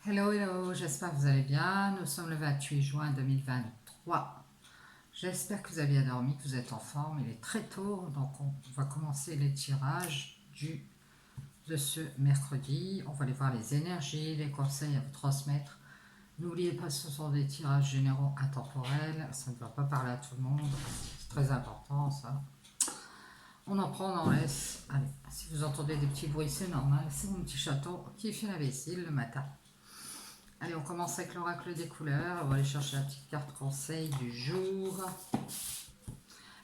Hello, hello, j'espère que vous allez bien. Nous sommes le 28 juin 2023. J'espère que vous avez bien dormi, que vous êtes en forme. Il est très tôt, donc on va commencer les tirages de ce mercredi. On va aller voir les énergies, les conseils à vous transmettre. N'oubliez pas, ce sont des tirages généraux intemporels. Ça ne va pas parler à tout le monde. C'est très important, ça. On en prend, on en laisse. Allez, si vous entendez des petits bruits, c'est normal. C'est mon petit chaton qui fait la vaisselle le matin. Allez, on commence avec l'oracle des couleurs. On va aller chercher la petite carte conseil du jour.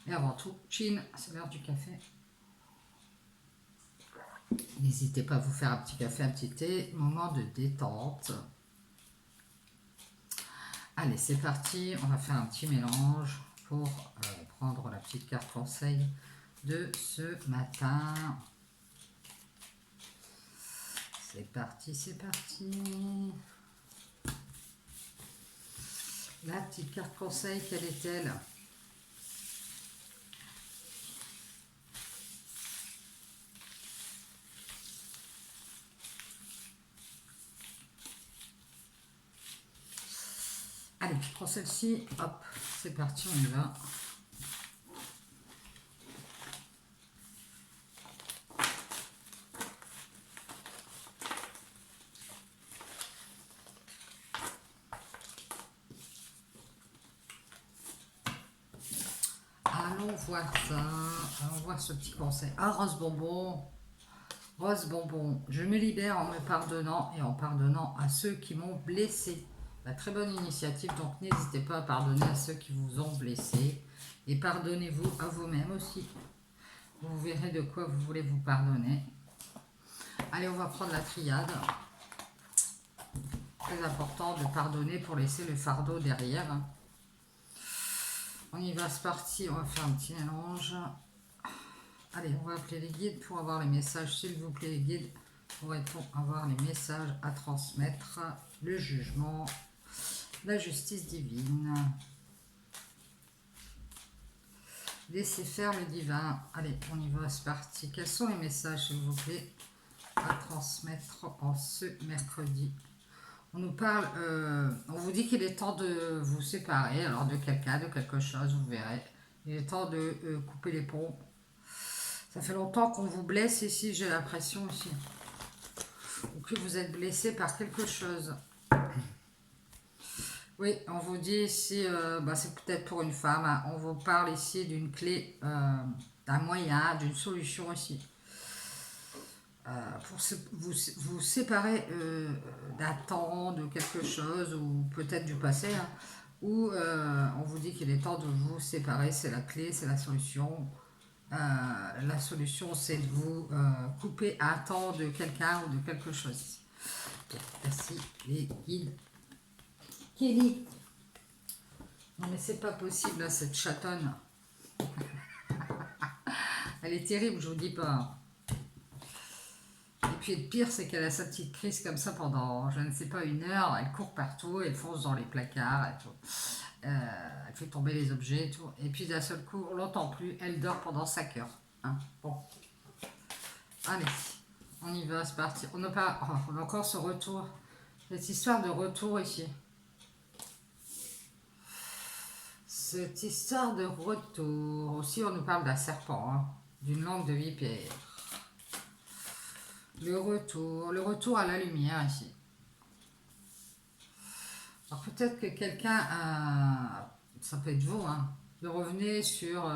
Et avant tout, chin, c'est l'heure du café. N'hésitez pas à vous faire un petit café, un petit thé. Moment de détente. Allez, c'est parti. On va faire un petit mélange pour prendre la petite carte conseil de ce matin. C'est parti, c'est parti. La petite carte conseil, quelle est-elle? Allez, je prends celle-ci. Hop, c'est parti, on y va. Allons voir ça. Allons voir ce petit conseil. Ah, rose bonbon. Rose bonbon. Je me libère en me pardonnant et en pardonnant à ceux qui m'ont blessé. La très bonne initiative, donc n'hésitez pas à pardonner à ceux qui vous ont blessé. Et pardonnez-vous à vous-même aussi. Vous verrez de quoi vous voulez vous pardonner. Allez, on va prendre la triade. Très important de pardonner pour laisser le fardeau derrière. On y va, c'est parti. On va faire un petit mélange. Allez, on va appeler les guides pour avoir les messages, s'il vous plaît, les guides, pour avoir les messages à transmettre, le jugement, la justice divine. Laissez faire le divin. Allez, on y va, c'est parti. Quels sont les messages, s'il vous plaît, à transmettre en ce mercredi? On nous parle, on vous dit qu'il est temps de vous séparer, alors de quelqu'un, de quelque chose, vous verrez. Il est temps de couper les ponts. Ça fait longtemps qu'on vous blesse ici, j'ai l'impression aussi. Ou que vous êtes blessé par quelque chose. Oui, on vous dit ici, c'est peut-être pour une femme, hein, on vous parle ici d'une clé, d'un moyen, d'une solution ici. Pour vous séparer d'un temps, de quelque chose, ou peut-être du passé, hein, où on vous dit qu'il est temps de vous séparer, c'est la clé, c'est la solution. La solution, c'est de vous couper un temps de quelqu'un ou de quelque chose. Bien, merci les guides. Kelly. Non mais c'est pas possible, là, cette chatonne. Elle est terrible, je vous dis pas. Et puis le pire, c'est qu'elle a sa petite crise comme ça pendant, je ne sais pas, 1 heure. Elle court partout, elle fonce dans les placards et tout. Elle fait tomber les objets et tout. Et puis d'un seul coup, on l'entend plus. Elle dort pendant 5 heures. Hein, bon. Allez, on y va, c'est parti. On a encore ce retour. Cette histoire de retour ici. Cette histoire de retour. Aussi, on nous parle d'un serpent, hein, d'une langue de vipère. Le retour à la lumière ici. Alors peut-être que quelqu'un a, ça peut être vous, hein, de revenir sur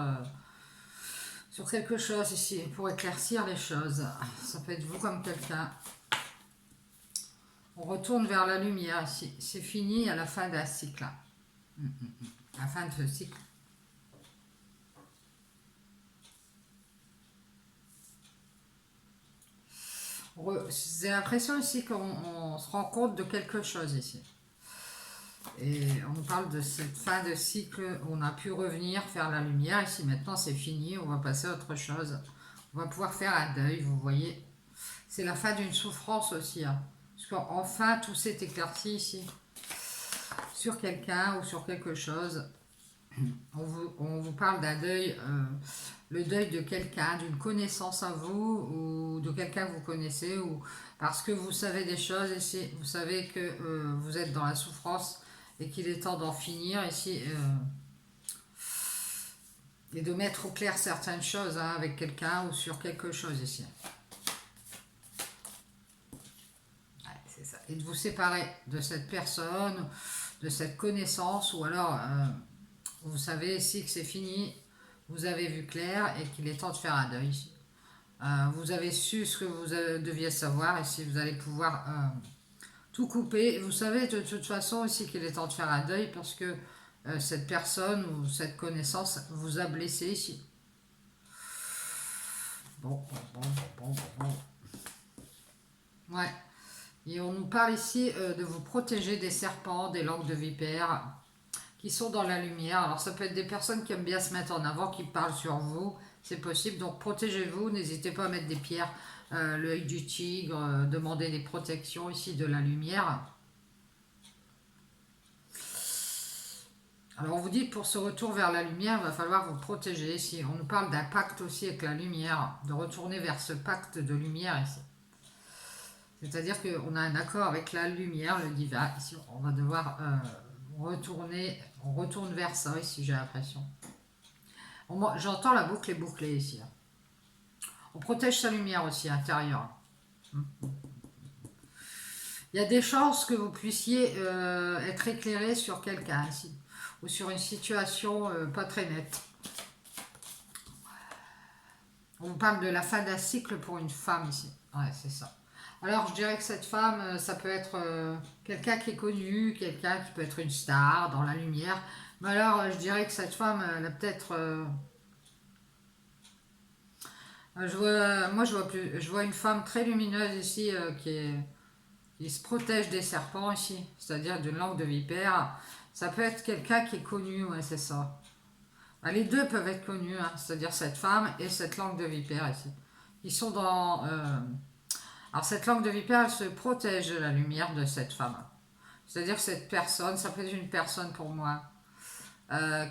quelque chose ici, pour éclaircir les choses. Ça peut être vous comme quelqu'un. On retourne vers la lumière ici. C'est fini à la fin d'un cycle. À la fin de ce cycle. J'ai l'impression ici qu'on se rend compte de quelque chose ici. Et on nous parle de cette fin de cycle où on a pu revenir faire la lumière. Ici maintenant c'est fini, on va passer à autre chose. On va pouvoir faire un deuil, vous voyez. C'est la fin d'une souffrance aussi. Hein. Parce qu'enfin tout s'est éclairci ici. Sur quelqu'un ou sur quelque chose. On vous parle d'un deuil le deuil de quelqu'un, d'une connaissance à vous, ou de quelqu'un que vous connaissez, ou parce que vous savez des choses, et si vous savez que vous êtes dans la souffrance, et qu'il est temps d'en finir, et de mettre au clair certaines choses hein, avec quelqu'un, ou sur quelque chose ici. C'est ça. Et de vous séparer de cette personne, de cette connaissance, ou alors vous savez ici que c'est fini, vous avez vu clair et qu'il est temps de faire un deuil. Vous avez su ce que vous deviez savoir et si vous allez pouvoir tout couper. Vous savez de toute façon aussi qu'il est temps de faire un deuil parce que cette personne ou cette connaissance vous a blessé ici. Bon. Ouais. Et on nous parle ici de vous protéger des serpents, des langues de vipères qui sont dans la lumière. Alors ça peut être des personnes qui aiment bien se mettre en avant, qui parlent sur vous, c'est possible. Donc protégez-vous, n'hésitez pas à mettre des pierres, l'œil du tigre, demandez des protections ici de la lumière. Alors on vous dit pour ce retour vers la lumière, il va falloir vous protéger ici. On nous parle d'un pacte aussi avec la lumière, de retourner vers ce pacte de lumière ici. C'est-à-dire qu'on a un accord avec la lumière, le divin. Ici, on va devoir retourner, on retourne vers ça ici, j'ai l'impression. J'entends la boucle est bouclée ici. On protège sa lumière aussi intérieure. Il y a des chances que vous puissiez être éclairé sur quelqu'un ici, ou sur une situation pas très nette. On parle de la fin d'un cycle pour une femme ici. Ouais, c'est ça. Alors, je dirais que cette femme, ça peut être quelqu'un qui est connu, quelqu'un qui peut être une star dans la lumière. Mais alors, je dirais que cette femme, elle a peut-être... moi, je vois une femme très lumineuse ici qui se protège des serpents ici, c'est-à-dire d'une langue de vipère. Ça peut être quelqu'un qui est connu, ouais, c'est ça. Les deux peuvent être connus, hein, c'est-à-dire cette femme et cette langue de vipère ici. Ils sont dans... alors cette langue de vipère, elle se protège de la lumière de cette femme. C'est-à-dire cette personne, ça peut être une personne pour moi,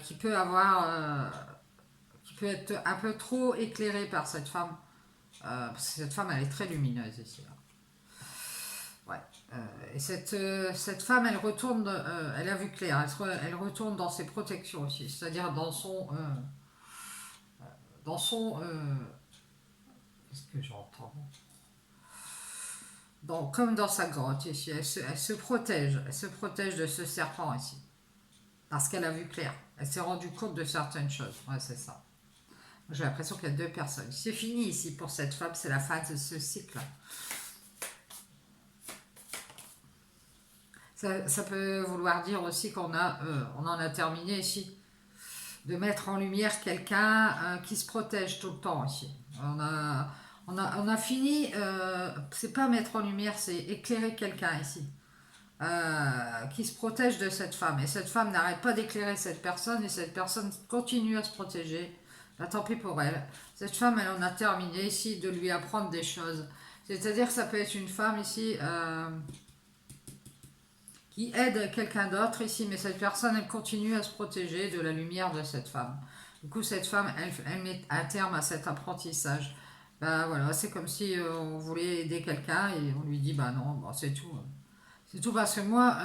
qui peut avoir... qui peut être un peu trop éclairée par cette femme. Parce que cette femme, elle est très lumineuse ici. Là. Ouais. Et cette femme, elle retourne, elle a vu clair, elle retourne dans ses protections aussi, c'est-à-dire dans son, qu'est-ce que j'entends comme dans sa grotte ici, elle se protège de ce serpent ici, parce qu'elle a vu clair, elle s'est rendue compte de certaines choses, ouais c'est ça. J'ai l'impression qu'il y a deux personnes. C'est fini ici pour cette femme, c'est la fin de ce cycle. Ça peut vouloir dire aussi on en a terminé ici, de mettre en lumière quelqu'un qui se protège tout le temps ici. On a fini, c'est pas mettre en lumière, c'est éclairer quelqu'un ici, qui se protège de cette femme. Et cette femme n'arrête pas d'éclairer cette personne, et cette personne continue à se protéger. Bah, tant pis pour elle. Cette femme, elle en a terminé ici de lui apprendre des choses. C'est-à-dire que ça peut être une femme ici qui aide quelqu'un d'autre ici, mais cette personne, elle continue à se protéger de la lumière de cette femme. Du coup, cette femme, elle met un terme à cet apprentissage. Bah voilà, c'est comme si on voulait aider quelqu'un et on lui dit, bah non, bon, c'est tout. C'est tout parce que moi,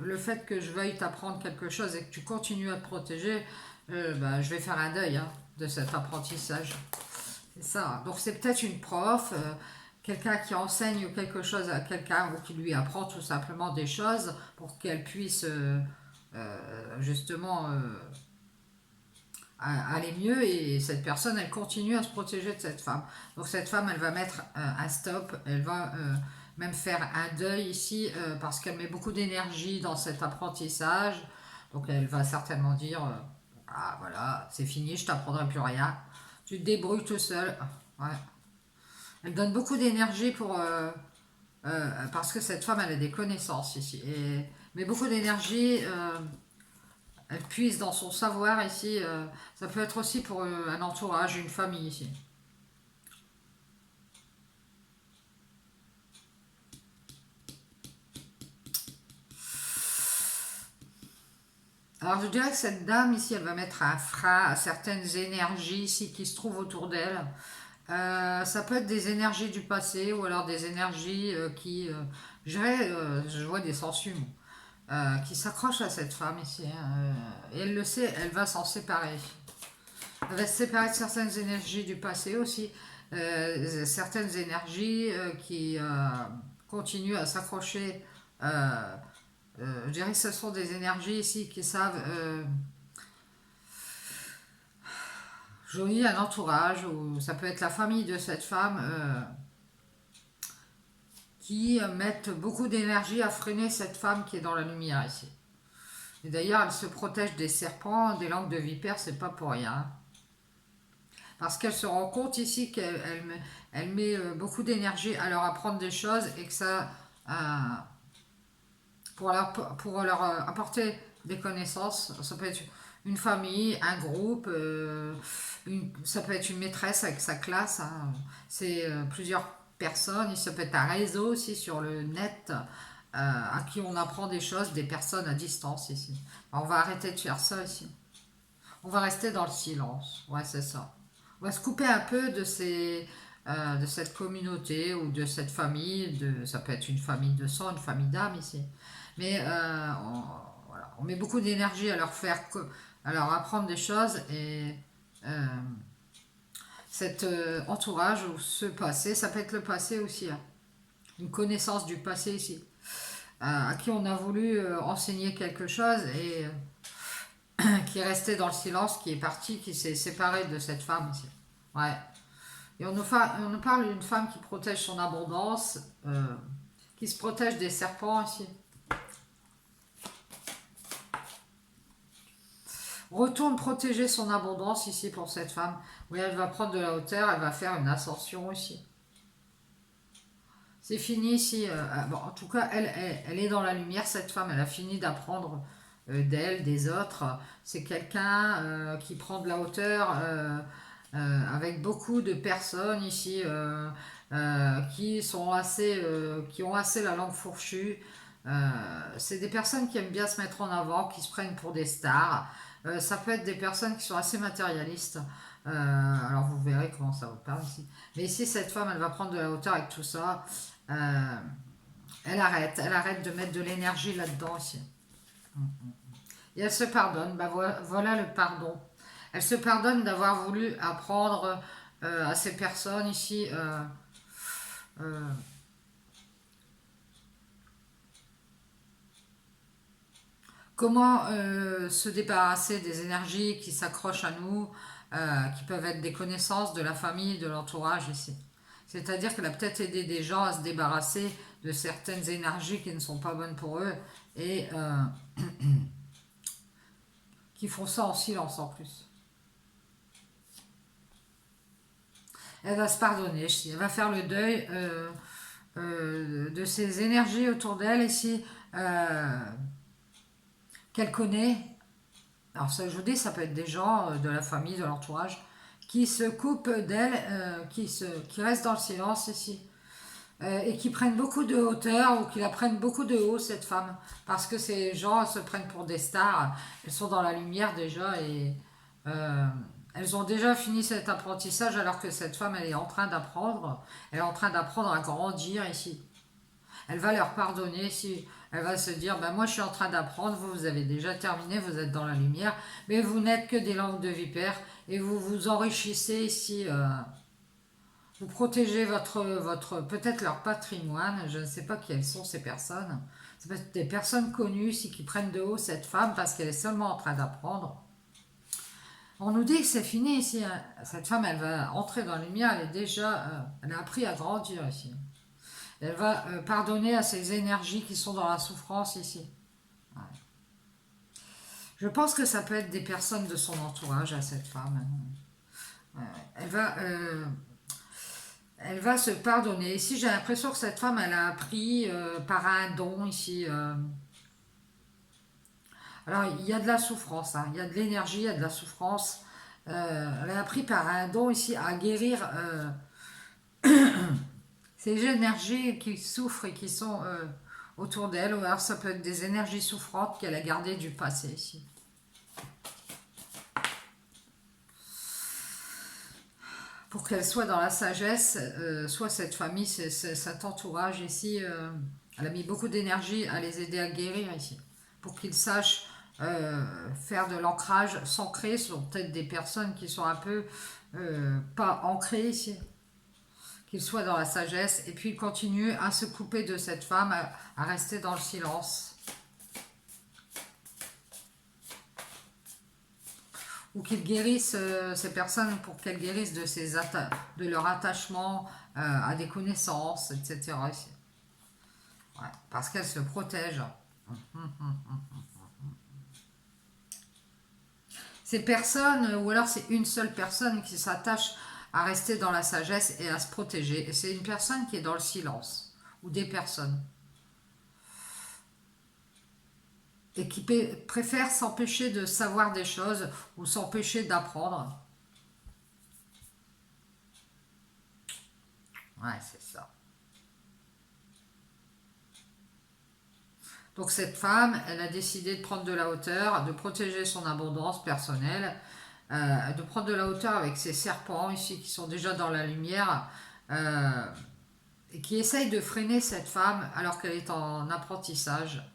le fait que je veuille t'apprendre quelque chose et que tu continues à te protéger, bah, je vais faire un deuil hein, de cet apprentissage. C'est ça. Donc c'est peut-être une prof, quelqu'un qui enseigne quelque chose à quelqu'un ou qui lui apprend tout simplement des choses pour qu'elle puisse justement aller mieux et cette personne elle continue à se protéger de cette femme. Donc cette femme elle va mettre un stop, elle va même faire un deuil ici parce qu'elle met beaucoup d'énergie dans cet apprentissage. Donc elle va certainement dire ah voilà c'est fini, je t'apprendrai plus rien, tu te débrouilles tout seul. Ouais. Elle donne beaucoup d'énergie pour parce que cette femme elle a des connaissances ici mais beaucoup d'énergie elle puise dans son savoir ici. Ça peut être aussi pour un entourage, une famille ici. Alors je dirais que cette dame ici, elle va mettre un frein à certaines énergies ici qui se trouvent autour d'elle. Ça peut être des énergies du passé ou alors des énergies je vois des sangsues, qui s'accrochent à cette femme ici, hein, et elle le sait, elle va s'en séparer. Elle va se séparer de certaines énergies du passé aussi, certaines énergies qui continuent à s'accrocher. Je dirais que ce sont des énergies ici qui savent joindre un entourage, ou ça peut être la famille de cette femme qui mettent beaucoup d'énergie à freiner cette femme qui est dans la lumière ici. Et d'ailleurs, elle se protège des serpents, des langues de vipère, c'est pas pour rien. Parce qu'elle se rend compte ici qu'elle met beaucoup d'énergie à leur apprendre des choses et que ça, euh, pour leur apporter des connaissances, ça peut être une famille, un groupe, ça peut être une maîtresse avec sa classe, hein. C'est plusieurs personnes, ça peut être un réseau aussi sur le net à qui on apprend des choses, des personnes à distance ici. On va arrêter de faire ça ici. On va rester dans le silence. Ouais, c'est ça. On va se couper un peu de cette communauté ou de cette famille. Ça peut être une famille de sang, une famille d'âme ici. Mais voilà, on met beaucoup d'énergie à à leur apprendre des choses et euh, cet entourage ou ce passé, ça peut être le passé aussi, hein. Une connaissance du passé ici, à qui on a voulu enseigner quelque chose et qui est resté dans le silence, qui est parti, qui s'est séparé de cette femme ici. Ouais. Et on nous parle d'une femme qui protège son abondance, qui se protège des serpents ici. Retourne protéger son abondance ici pour cette femme. Oui, elle va prendre de la hauteur, elle va faire une ascension ici. C'est fini ici. Bon, en tout cas, elle est dans la lumière, cette femme. Elle a fini d'apprendre d'elle, des autres. C'est quelqu'un qui prend de la hauteur avec beaucoup de personnes ici qui ont assez la langue fourchue. C'est des personnes qui aiment bien se mettre en avant, qui se prennent pour des stars. Ça peut être des personnes qui sont assez matérialistes. Alors vous verrez comment ça vous parle ici. Mais ici, cette femme, elle va prendre de la hauteur avec tout ça. Euh, elle arrête de mettre de l'énergie là-dedans ici. Et elle se pardonne. Bah, voilà le pardon. Elle se pardonne d'avoir voulu apprendre à ces personnes ici euh, comment se débarrasser des énergies qui s'accrochent à nous, qui peuvent être des connaissances de la famille, de l'entourage ici. C'est-à-dire qu'elle a peut-être aidé des gens à se débarrasser de certaines énergies qui ne sont pas bonnes pour eux et qui font ça en silence en plus. Elle va se pardonner ici, elle va faire le deuil de ces énergies autour d'elle ici qu'elle connaît. Alors ça, je vous dis, ça peut être des gens de la famille, de l'entourage, qui se coupent d'elle, qui restent dans le silence ici, et qui prennent beaucoup de hauteur ou qui la prennent beaucoup de haut, cette femme, parce que ces gens se prennent pour des stars, elles sont dans la lumière déjà et euh, elles ont déjà fini cet apprentissage alors que cette femme, elle est en train d'apprendre, elle est en train d'apprendre à grandir ici. Elle va leur pardonner si elle va se dire ben moi je suis en train d'apprendre, vous avez déjà terminé, vous êtes dans la lumière, mais vous n'êtes que des langues de vipère et vous vous enrichissez si vous protégez votre peut-être leur patrimoine, je ne sais pas qui elles sont ces personnes. Ça peut être des personnes connues si qui prennent de haut cette femme parce qu'elle est seulement en train d'apprendre. On nous dit que c'est fini ici, hein. Cette femme elle va entrer dans la lumière, elle a appris à grandir ici. Elle va pardonner à ces énergies qui sont dans la souffrance ici. Ouais. Je pense que ça peut être des personnes de son entourage à cette femme. Ouais. Elle va se pardonner. Ici, j'ai l'impression que cette femme, elle a appris par un don ici. Alors, il y a de la souffrance, hein. Il y a de l'énergie, il y a de la souffrance. Elle a appris par un don ici à guérir ces énergies qui souffrent et qui sont autour d'elle, ou alors ça peut être des énergies souffrantes qu'elle a gardées du passé ici. pour qu'elle soit dans la sagesse, soit cette famille, cet entourage ici, elle a mis beaucoup d'énergie à les aider à guérir ici, pour qu'ils sachent faire de l'ancrage, s'ancrer. Ce sont peut-être des personnes qui sont un peu pas ancrées ici, qu'ils soient dans la sagesse, et puis ils continuent à se couper de cette femme, à rester dans le silence. Ou qu'ils guérissent ces personnes pour qu'elles guérissent de leur attachement à des connaissances, etc. Ouais, parce qu'elles se protègent. Ces personnes, ou alors c'est une seule personne qui s'attache à rester dans la sagesse et à se protéger. Et c'est une personne qui est dans le silence, ou des personnes. Et qui préfèrent s'empêcher de savoir des choses ou s'empêcher d'apprendre. Ouais, c'est ça. Donc cette femme, elle a décidé de prendre de la hauteur, de protéger son abondance personnelle, de prendre de la hauteur avec ces serpents ici qui sont déjà dans la lumière et qui essayent de freiner cette femme alors qu'elle est en apprentissage.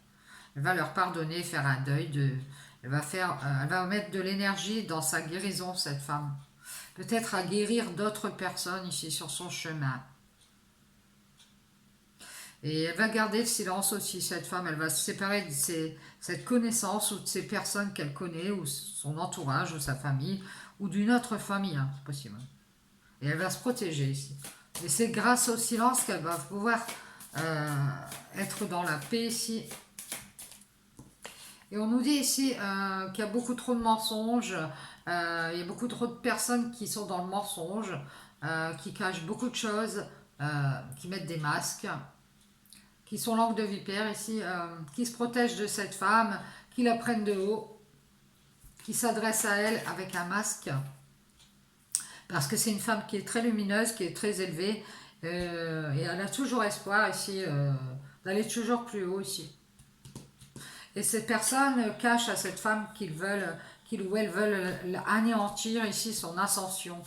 Elle va leur pardonner, faire un deuil, elle va mettre de l'énergie dans sa guérison, cette femme. Peut-être à guérir d'autres personnes ici sur son chemin. Et elle va garder le silence aussi, cette femme. Elle va se séparer de cette connaissance ou de ces personnes qu'elle connaît, ou son entourage, ou sa famille, ou d'une autre famille, hein, c'est possible. Et elle va se protéger ici. Et c'est grâce au silence qu'elle va pouvoir être dans la paix ici. Et on nous dit ici qu'il y a beaucoup trop de mensonges, il y a beaucoup trop de personnes qui sont dans le mensonge, qui cachent beaucoup de choses, qui mettent des masques, qui sont langue de vipère ici, qui se protègent de cette femme, qui la prennent de haut, qui s'adressent à elle avec un masque, parce que c'est une femme qui est très lumineuse, qui est très élevée, et elle a toujours espoir ici d'aller toujours plus haut ici. Et ces personnes cachent à cette femme qu'ils ou elles veulent anéantir ici son ascension.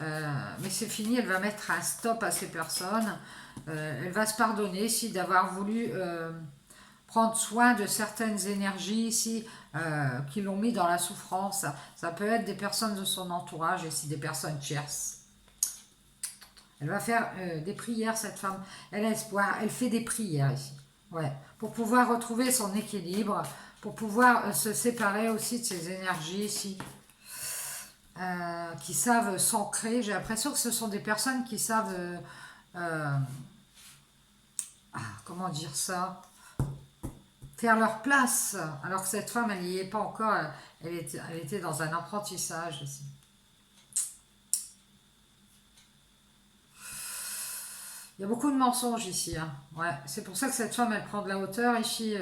Mais c'est fini, elle va mettre un stop à ces personnes. Elle va se pardonner ici d'avoir voulu prendre soin de certaines énergies ici qui l'ont mis dans la souffrance. Ça peut être des personnes de son entourage, ici des personnes tierces. Elle va faire des prières, cette femme. Elle a espoir, elle fait des prières ici. Ouais, pour pouvoir retrouver son équilibre, pour pouvoir se séparer aussi de ces énergies ici, qui savent s'ancrer. J'ai l'impression que ce sont des personnes qui savent, comment dire ça, faire leur place, alors que cette femme, elle n'y est pas encore, elle était dans un apprentissage ici. Il y a beaucoup de mensonges ici. Hein. Ouais, c'est pour ça que cette femme, elle prend de la hauteur ici.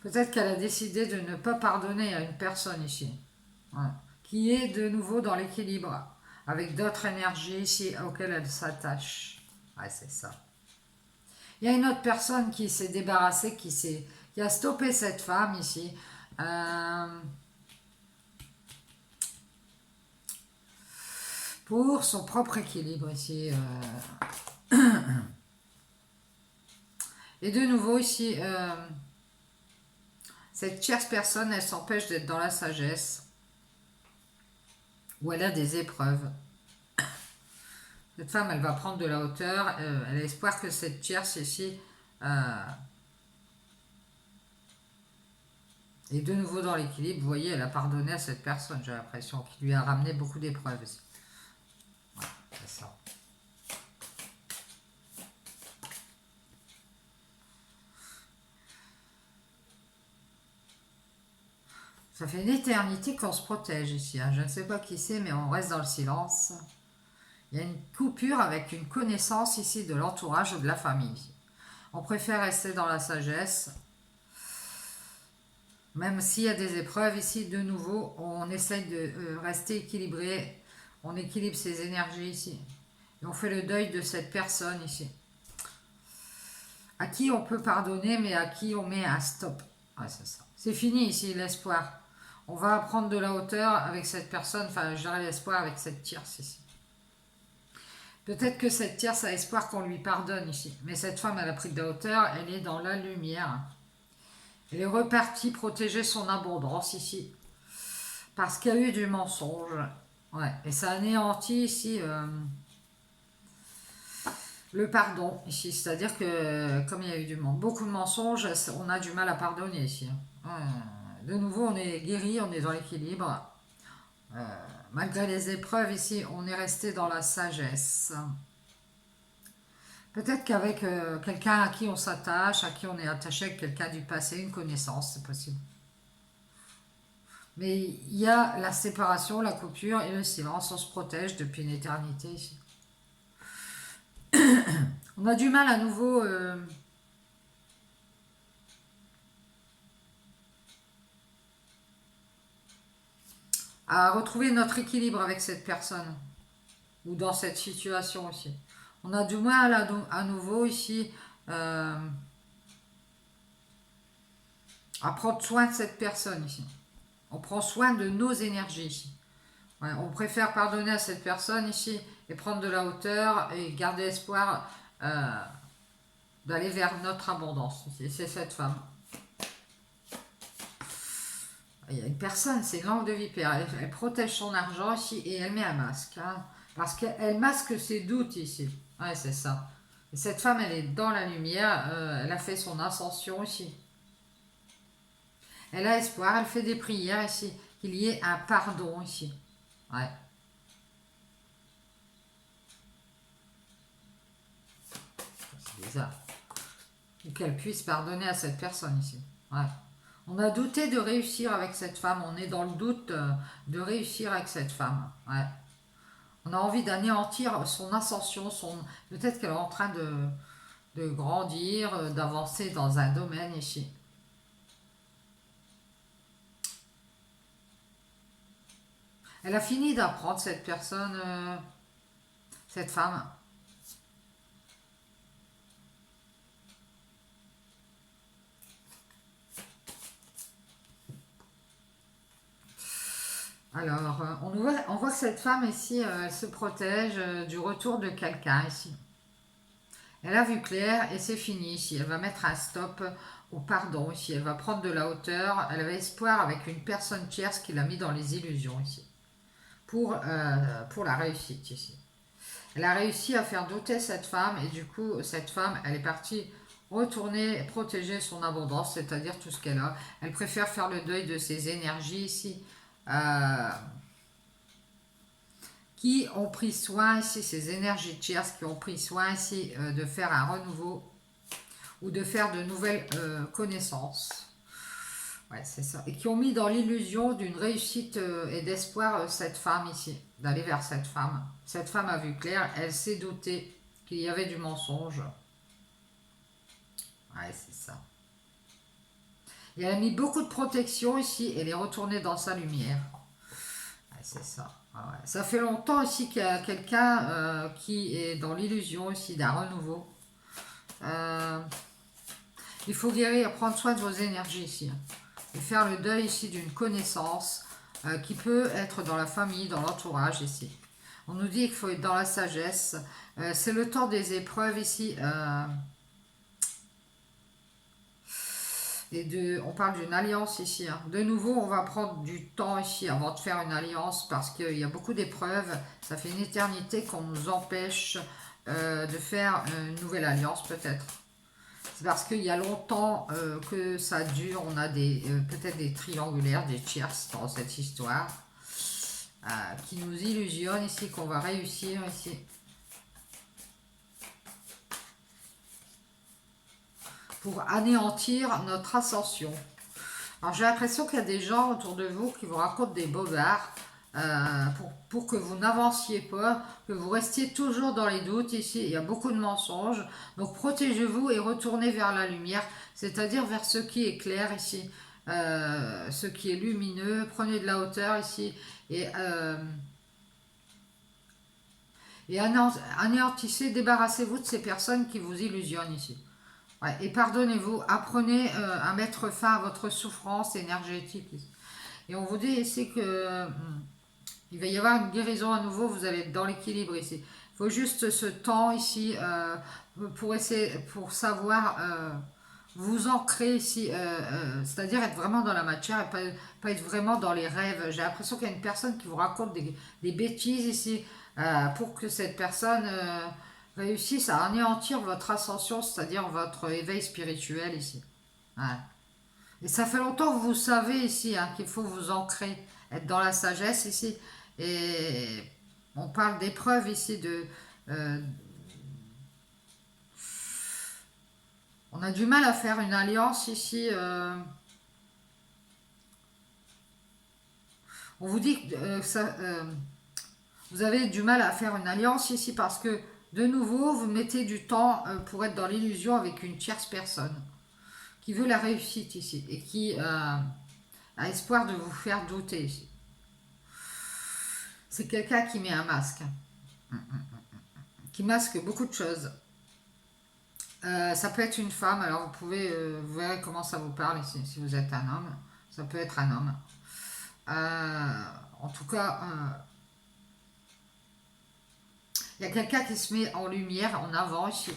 Peut-être qu'elle a décidé de ne pas pardonner à une personne ici. Ouais. Qui est de nouveau dans l'équilibre. Avec d'autres énergies ici auxquelles elle s'attache. Ouais, c'est ça. Il y a une autre personne qui s'est débarrassée, qui a stoppé cette femme ici. Pour son propre équilibre ici. Et de nouveau ici, cette tierce personne, elle s'empêche d'être dans la sagesse, ou elle a des épreuves. Cette femme, elle va prendre de la hauteur, elle a espoir que cette tierce ici est de nouveau dans l'équilibre. Vous voyez, elle a pardonné à cette personne, j'ai l'impression, qui lui a ramené beaucoup d'épreuves ici. C'est ça. Ça fait une éternité qu'on se protège ici. Hein. Je ne sais pas qui c'est, mais on reste dans le silence. Il y a une coupure avec une connaissance ici de l'entourage ou de la famille. On préfère rester dans la sagesse. Même s'il y a des épreuves ici, de nouveau, on essaye de rester équilibré. On équilibre ses énergies ici. Et on fait le deuil de cette personne ici. À qui on peut pardonner, mais à qui on met un stop. Ouais, c'est ça. C'est fini ici, l'espoir. on va prendre de la hauteur avec cette personne, enfin, j'aurai l'espoir avec cette tierce ici. Peut-être que cette tierce a espoir qu'on lui pardonne ici. Mais cette femme, elle a pris de la hauteur, elle est dans la lumière. Elle est repartie protéger son abondance ici. Parce qu'il y a eu du mensonge. Ouais. Et ça anéantit ici le pardon ici. C'est-à-dire que comme il y a eu beaucoup de mensonges, on a du mal à pardonner ici. Ouais. De nouveau, on est guéri, on est dans l'équilibre. Malgré les épreuves ici, on est resté dans la sagesse. Peut-être qu'avec quelqu'un à qui on s'attache, à qui on est attaché avec quelqu'un du passé, une connaissance, c'est possible. Mais il y a la séparation, la coupure et le silence, on se protège depuis une éternité ici. On a du mal à nouveau à retrouver notre équilibre avec cette personne ou dans cette situation aussi. On a du mal à nouveau ici à prendre soin de cette personne ici. On prend soin de nos énergies ici. Ouais, on préfère pardonner à cette personne ici et prendre de la hauteur et garder espoir d'aller vers notre abondance. C'est cette femme. Il y a une personne, c'est une langue de vipère. Elle protège son argent ici et elle met un masque. Hein, parce qu'elle masque ses doutes ici. Ouais, c'est ça. Et cette femme, elle est dans la lumière. Elle a fait son ascension ici. Elle a espoir. Elle fait des prières ici. Qu'il y ait un pardon ici. Ouais. C'est bizarre. Et qu'elle puisse pardonner à cette personne ici. Ouais. On a douté de réussir avec cette femme. On est dans le doute de réussir avec cette femme. Ouais. On a envie d'anéantir son ascension. Peut-être qu'elle est en train de grandir, d'avancer dans un domaine ici. Elle a fini d'apprendre, cette personne, cette femme. Alors, on voit que cette femme ici, elle se protège du retour de quelqu'un ici. Elle a vu clair et c'est fini ici. Elle va mettre un stop au pardon ici. Elle va prendre de la hauteur. Elle avait espoir avec une personne tierce qui l'a mis dans les illusions ici. Pour la réussite ici. Elle a réussi à faire douter cette femme et du coup, cette femme, elle est partie retourner protéger son abondance, c'est-à-dire tout ce qu'elle a. Elle préfère faire le deuil de ses énergies ici. Qui ont pris soin ici, ces énergies tierces qui ont pris soin ici de faire un renouveau ou de faire de nouvelles connaissances. Ouais, c'est ça. Et qui ont mis dans l'illusion d'une réussite et d'espoir cette femme ici, d'aller vers cette femme. Cette femme a vu clair, elle s'est doutée qu'il y avait du mensonge. Ouais, c'est ça. Et elle a mis beaucoup de protection ici, et elle est retournée dans sa lumière. Ouais, c'est ça. Ah ouais. Ça fait longtemps ici qu'il y a quelqu'un qui est dans l'illusion ici d'un renouveau. Il faut guérir, prendre soin de vos énergies ici. Et faire le deuil ici d'une connaissance qui peut être dans la famille, dans l'entourage ici. On nous dit qu'il faut être dans la sagesse. C'est le temps des épreuves ici. On parle d'une alliance ici. Hein. De nouveau, on va prendre du temps ici avant de faire une alliance parce qu'il y a beaucoup d'épreuves. Ça fait une éternité qu'on nous empêche de faire une nouvelle alliance peut-être. C'est parce qu'il y a longtemps que ça dure. On a peut-être des triangulaires, des tierces dans cette histoire qui nous illusionnent ici, qu'on va réussir ici. Pour anéantir notre ascension. Alors j'ai l'impression qu'il y a des gens autour de vous qui vous racontent des bobards pour que vous n'avanciez pas, que vous restiez toujours dans les doutes ici. Il y a beaucoup de mensonges. Donc protégez-vous et retournez vers la lumière, c'est-à-dire vers ce qui est clair ici, ce qui est lumineux. Prenez de la hauteur ici et anéantissez, débarrassez-vous de ces personnes qui vous illusionnent ici. Ouais, et pardonnez-vous, apprenez à mettre fin à votre souffrance énergétique. Et on vous dit ici que il va y avoir une guérison à nouveau, vous allez être dans l'équilibre ici. Il faut juste ce temps ici pour essayer, pour savoir vous ancrer ici, c'est-à-dire être vraiment dans la matière et pas être vraiment dans les rêves. J'ai l'impression qu'il y a une personne qui vous raconte des bêtises ici pour que cette personne réussisse à anéantir votre ascension, c'est-à-dire votre éveil spirituel ici. Ouais. Et ça fait longtemps que vous savez ici hein, qu'il faut vous ancrer, être dans la sagesse ici. Et on parle d'épreuves ici euh, on a du mal à faire une alliance ici. On vous dit que vous avez du mal à faire une alliance ici parce que de nouveau vous mettez du temps pour être dans l'illusion avec une tierce personne qui veut la réussite ici et qui a espoir de vous faire douter ici. C'est quelqu'un qui met un masque, qui masque beaucoup de choses. Ça peut être une femme, alors vous verrez comment ça vous parle ici, si vous êtes un homme. Ça peut être un homme. En tout cas, il y a quelqu'un qui se met en lumière, en avant ici.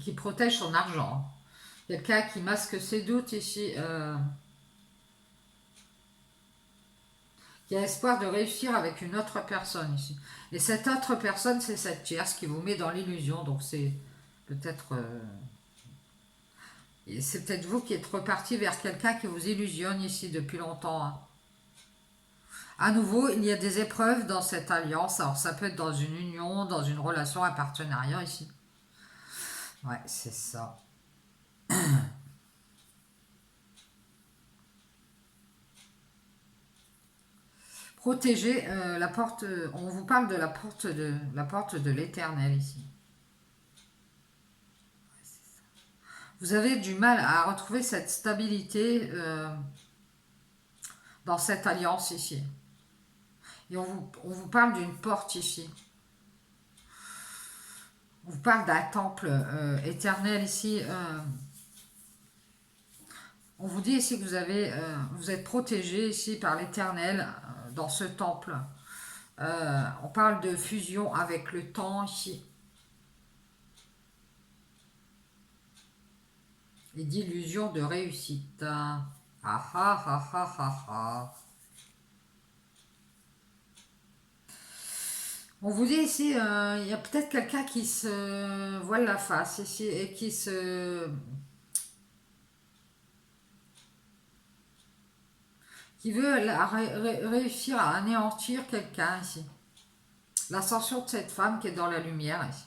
Qui protège son argent. Quelqu'un qui masque ses doutes ici. Qui a espoir de réussir avec une autre personne ici. Et cette autre personne, c'est cette tierce qui vous met dans l'illusion. Donc c'est peut-être... c'est peut-être vous qui êtes reparti vers quelqu'un qui vous illusionne ici depuis longtemps. Hein. À nouveau, il y a des épreuves dans cette alliance. Alors ça peut être dans une union, dans une relation, un partenariat ici. Ouais, c'est ça. Protéger la porte. On vous parle de la porte de l'Éternel ici. Vous avez du mal à retrouver cette stabilité dans cette alliance ici. Et on vous parle d'une porte ici. On vous parle d'un temple éternel ici. On vous dit ici que vous êtes protégé ici par l'Éternel dans ce temple. On parle de fusion avec le temps ici. Et d'illusion de réussite. Ah ah ah ah ah ah. On vous dit ici, il y a peut-être quelqu'un qui se voile la face ici et qui veut réussir à anéantir quelqu'un ici. L'ascension de cette femme qui est dans la lumière ici.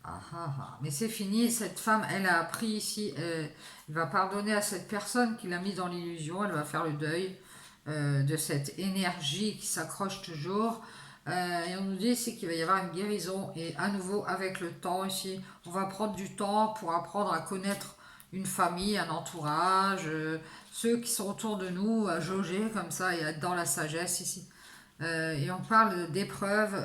Ah, ah, ah. Mais c'est fini, cette femme, elle a appris ici, elle va pardonner à cette personne qui l'a mis dans l'illusion, elle va faire le deuil de cette énergie qui s'accroche toujours. Et on nous dit ici qu'il va y avoir une guérison et à nouveau avec le temps ici, on va prendre du temps pour apprendre à connaître une famille, un entourage, ceux qui sont autour de nous, à jauger comme ça et à être dans la sagesse ici. Et on parle d'épreuves.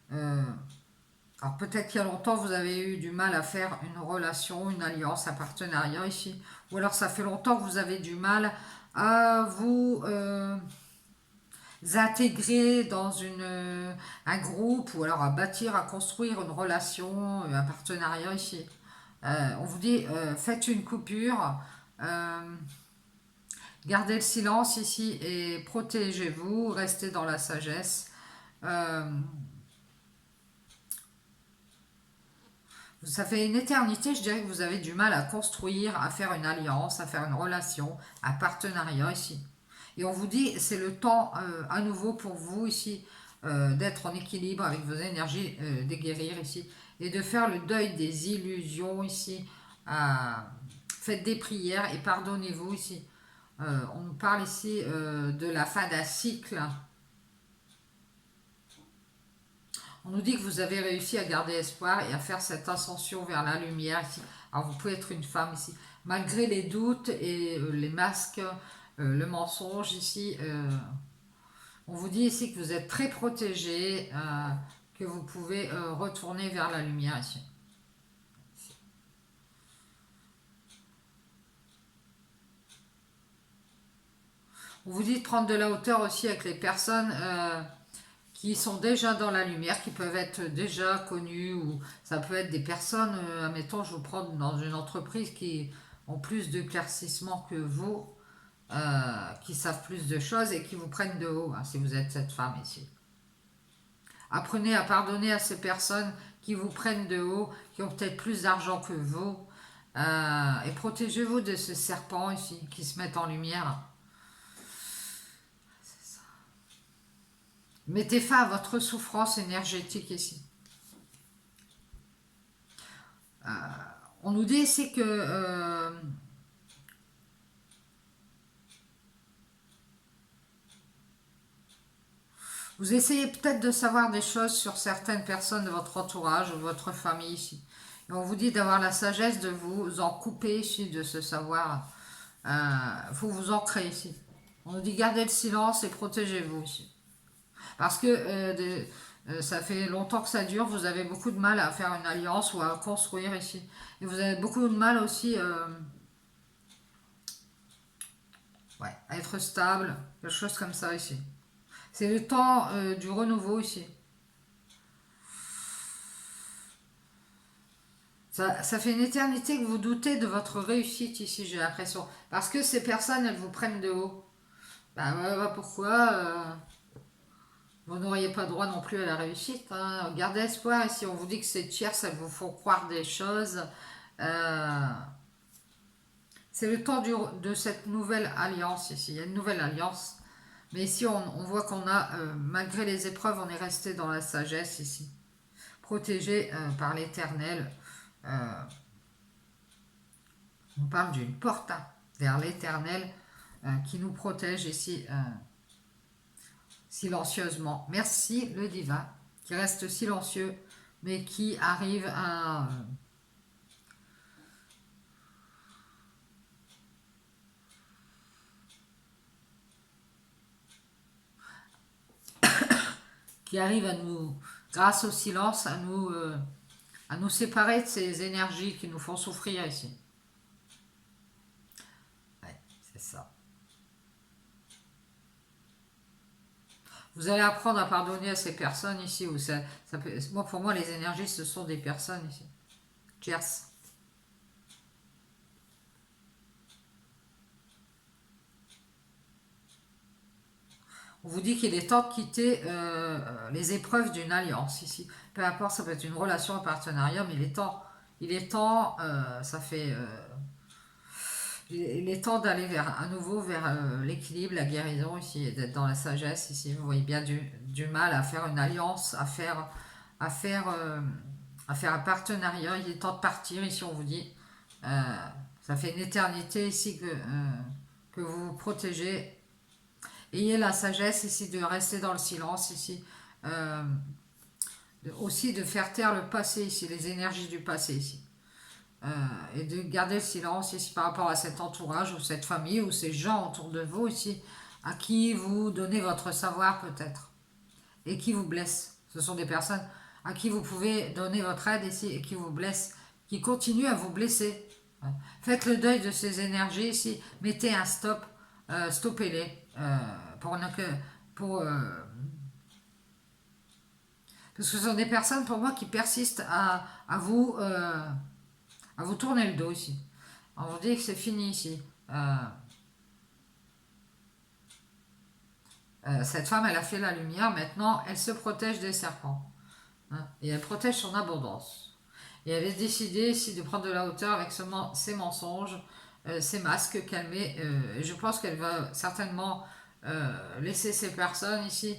Alors peut-être qu'il y a longtemps vous avez eu du mal à faire une relation, une alliance, un partenariat ici. Ou alors ça fait longtemps que vous avez du mal à vous intégrer dans un groupe ou alors à bâtir, à construire une relation, un partenariat ici. On vous dit faites une coupure, gardez le silence ici et protégez-vous, restez dans la sagesse. Ça fait une éternité, je dirais que vous avez du mal à construire, à faire une alliance, à faire une relation, un partenariat ici. Et on vous dit, c'est le temps à nouveau pour vous ici d'être en équilibre avec vos énergies, de guérir ici, et de faire le deuil des illusions ici. Faites des prières et pardonnez-vous ici. On nous parle ici de la fin d'un cycle. On nous dit que vous avez réussi à garder espoir et à faire cette ascension vers la lumière ici. Alors vous pouvez être une femme ici. Malgré les doutes et les masques, le mensonge ici, on vous dit ici que vous êtes très protégé, que vous pouvez retourner vers la lumière ici. On vous dit de prendre de la hauteur aussi avec les personnes qui sont déjà dans la lumière, qui peuvent être déjà connues, ou ça peut être des personnes, admettons, je vous prends dans une entreprise qui ont plus d'éclaircissement que vous, qui savent plus de choses et qui vous prennent de haut, hein, si vous êtes cette femme ici. Apprenez à pardonner à ces personnes qui vous prennent de haut, qui ont peut-être plus d'argent que vous, et protégez-vous de ces serpents ici qui se mettent en lumière. Mettez fin à votre souffrance énergétique ici. On nous dit ici que vous essayez peut-être de savoir des choses sur certaines personnes de votre entourage ou de votre famille ici. Et on vous dit d'avoir la sagesse de vous en couper ici, de ce savoir. Il faut vous ancrer ici. On nous dit gardez le silence et protégez-vous ici. Parce que ça fait longtemps que ça dure, vous avez beaucoup de mal à faire une alliance ou à construire ici. Et vous avez beaucoup de mal aussi à être stable, quelque chose comme ça ici. C'est le temps du renouveau ici. Ça fait une éternité que vous doutez de votre réussite ici, j'ai l'impression. Parce que ces personnes, elles vous prennent de haut. Pourquoi vous n'auriez pas droit non plus à la réussite, hein. Gardez espoir ici. On vous dit que ces tierces, elles vous font croire des choses. C'est le temps de cette nouvelle alliance ici. Il y a une nouvelle alliance. Mais ici, on voit qu'on a, malgré les épreuves, on est resté dans la sagesse ici. Protégé par l'Éternel. On parle d'une porte vers l'Éternel qui nous protège ici silencieusement. Merci le divin qui reste silencieux mais qui arrive à nous, grâce au silence, à nous séparer de ces énergies qui nous font souffrir ici. Ouais, c'est ça. Vous allez apprendre à pardonner à ces personnes ici. Où pour moi, les énergies, ce sont des personnes ici. Cheers. On vous dit qu'il est temps de quitter les épreuves d'une alliance ici. Peu importe, ça peut être une relation, un partenariat, mais il est temps, il est temps d'aller à nouveau vers l'équilibre, la guérison ici, d'être dans la sagesse ici. Vous voyez bien du mal à faire une alliance, à faire un partenariat. Il est temps de partir ici, on vous dit. Ça fait une éternité ici que vous vous protégez. Ayez la sagesse ici de rester dans le silence ici. Aussi de faire taire le passé ici, les énergies du passé ici. Et de garder le silence ici par rapport à cet entourage ou cette famille ou ces gens autour de vous ici à qui vous donnez votre savoir peut-être et qui vous blessent. Ce sont des personnes à qui vous pouvez donner votre aide ici et qui vous blessent, qui continuent à vous blesser. Faites le deuil de ces énergies ici, mettez un stop, stoppez-les parce que ce sont des personnes pour moi qui persistent à vous tourner le dos ici. On vous dit que c'est fini ici. Cette femme, elle a fait la lumière, maintenant elle se protège des serpents. Hein, et elle protège son abondance. Et elle a décidé ici de prendre de la hauteur avec ses mensonges, ses masques qu'elle met. Et je pense qu'elle va certainement laisser ces personnes ici.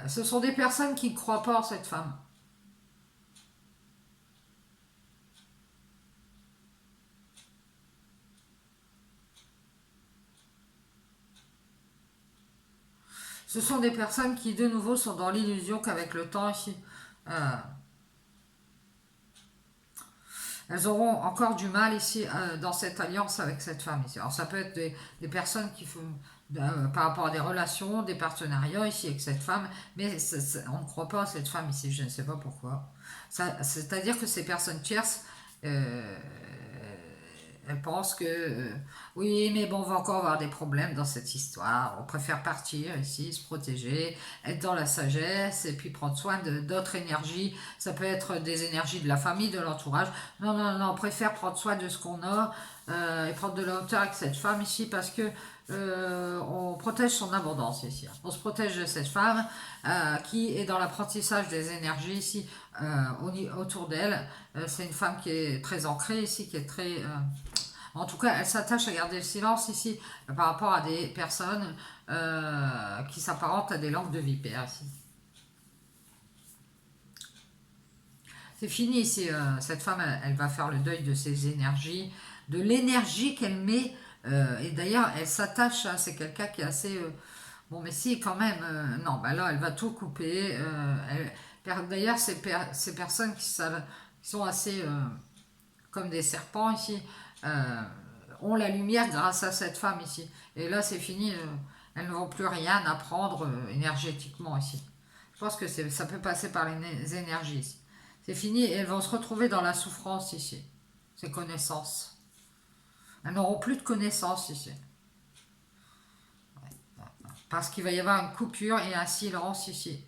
Ce sont des personnes qui ne croient pas en cette femme. Ce sont des personnes qui, de nouveau, sont dans l'illusion qu'avec le temps, ici, elles auront encore du mal ici dans cette alliance avec cette femme ici. Alors ça peut être des personnes qui font par rapport à des relations, des partenariats ici avec cette femme, mais on ne croit pas à cette femme ici, je ne sais pas pourquoi. C'est-à-dire que ces personnes tierces, euh, elles pensent que oui, mais bon, on va encore avoir des problèmes dans cette histoire. On préfère partir ici, se protéger, être dans la sagesse et puis prendre soin d'autres énergies. Ça peut être des énergies de la famille, de l'entourage. Non, non, non, on préfère prendre soin de ce qu'on a et prendre de la hauteur avec cette femme ici parce que on protège son abondance ici. On se protège de cette femme qui est dans l'apprentissage des énergies ici autour d'elle. C'est une femme qui est très ancrée ici, qui est très en tout cas, elle s'attache à garder le silence ici par rapport à des personnes qui s'apparentent à des langues de vipère ici. C'est fini ici. Cette femme, elle va faire le deuil de ses énergies, de l'énergie qu'elle met. Et d'ailleurs, elle s'attache. C'est quelqu'un qui est assez. Bon, mais si, quand même. Non, bah là, elle va tout couper. D'ailleurs, ces personnes qui sont assez comme des serpents ici, euh, ont la lumière grâce à cette femme ici. Et là, c'est fini, elles n'auront plus rien à prendre énergétiquement ici. Je pense que ça peut passer par les énergies ici. C'est fini et elles vont se retrouver dans la souffrance ici. Ces connaissances. Elles n'auront plus de connaissances ici. Parce qu'il va y avoir une coupure et un silence ici.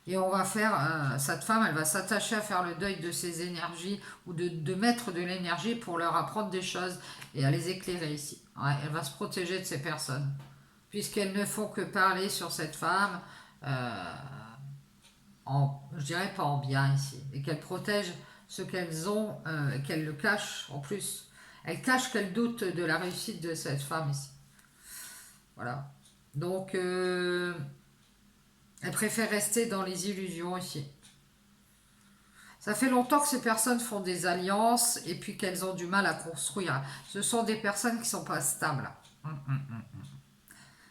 Et on va faire, cette femme, elle va s'attacher à faire le deuil de ses énergies ou de mettre de l'énergie pour leur apprendre des choses et à les éclairer ici. Ouais, elle va se protéger de ces personnes. Puisqu'elles ne font que parler sur cette femme, je dirais pas en bien ici. Et qu'elles protègent ce qu'elles ont, et qu'elles le cachent en plus. Elles cachent qu'elles doutent de la réussite de cette femme ici. Voilà. Donc, elles préfèrent rester dans les illusions ici. Ça fait longtemps que ces personnes font des alliances et puis qu'elles ont du mal à construire. Ce sont des personnes qui ne sont pas stables.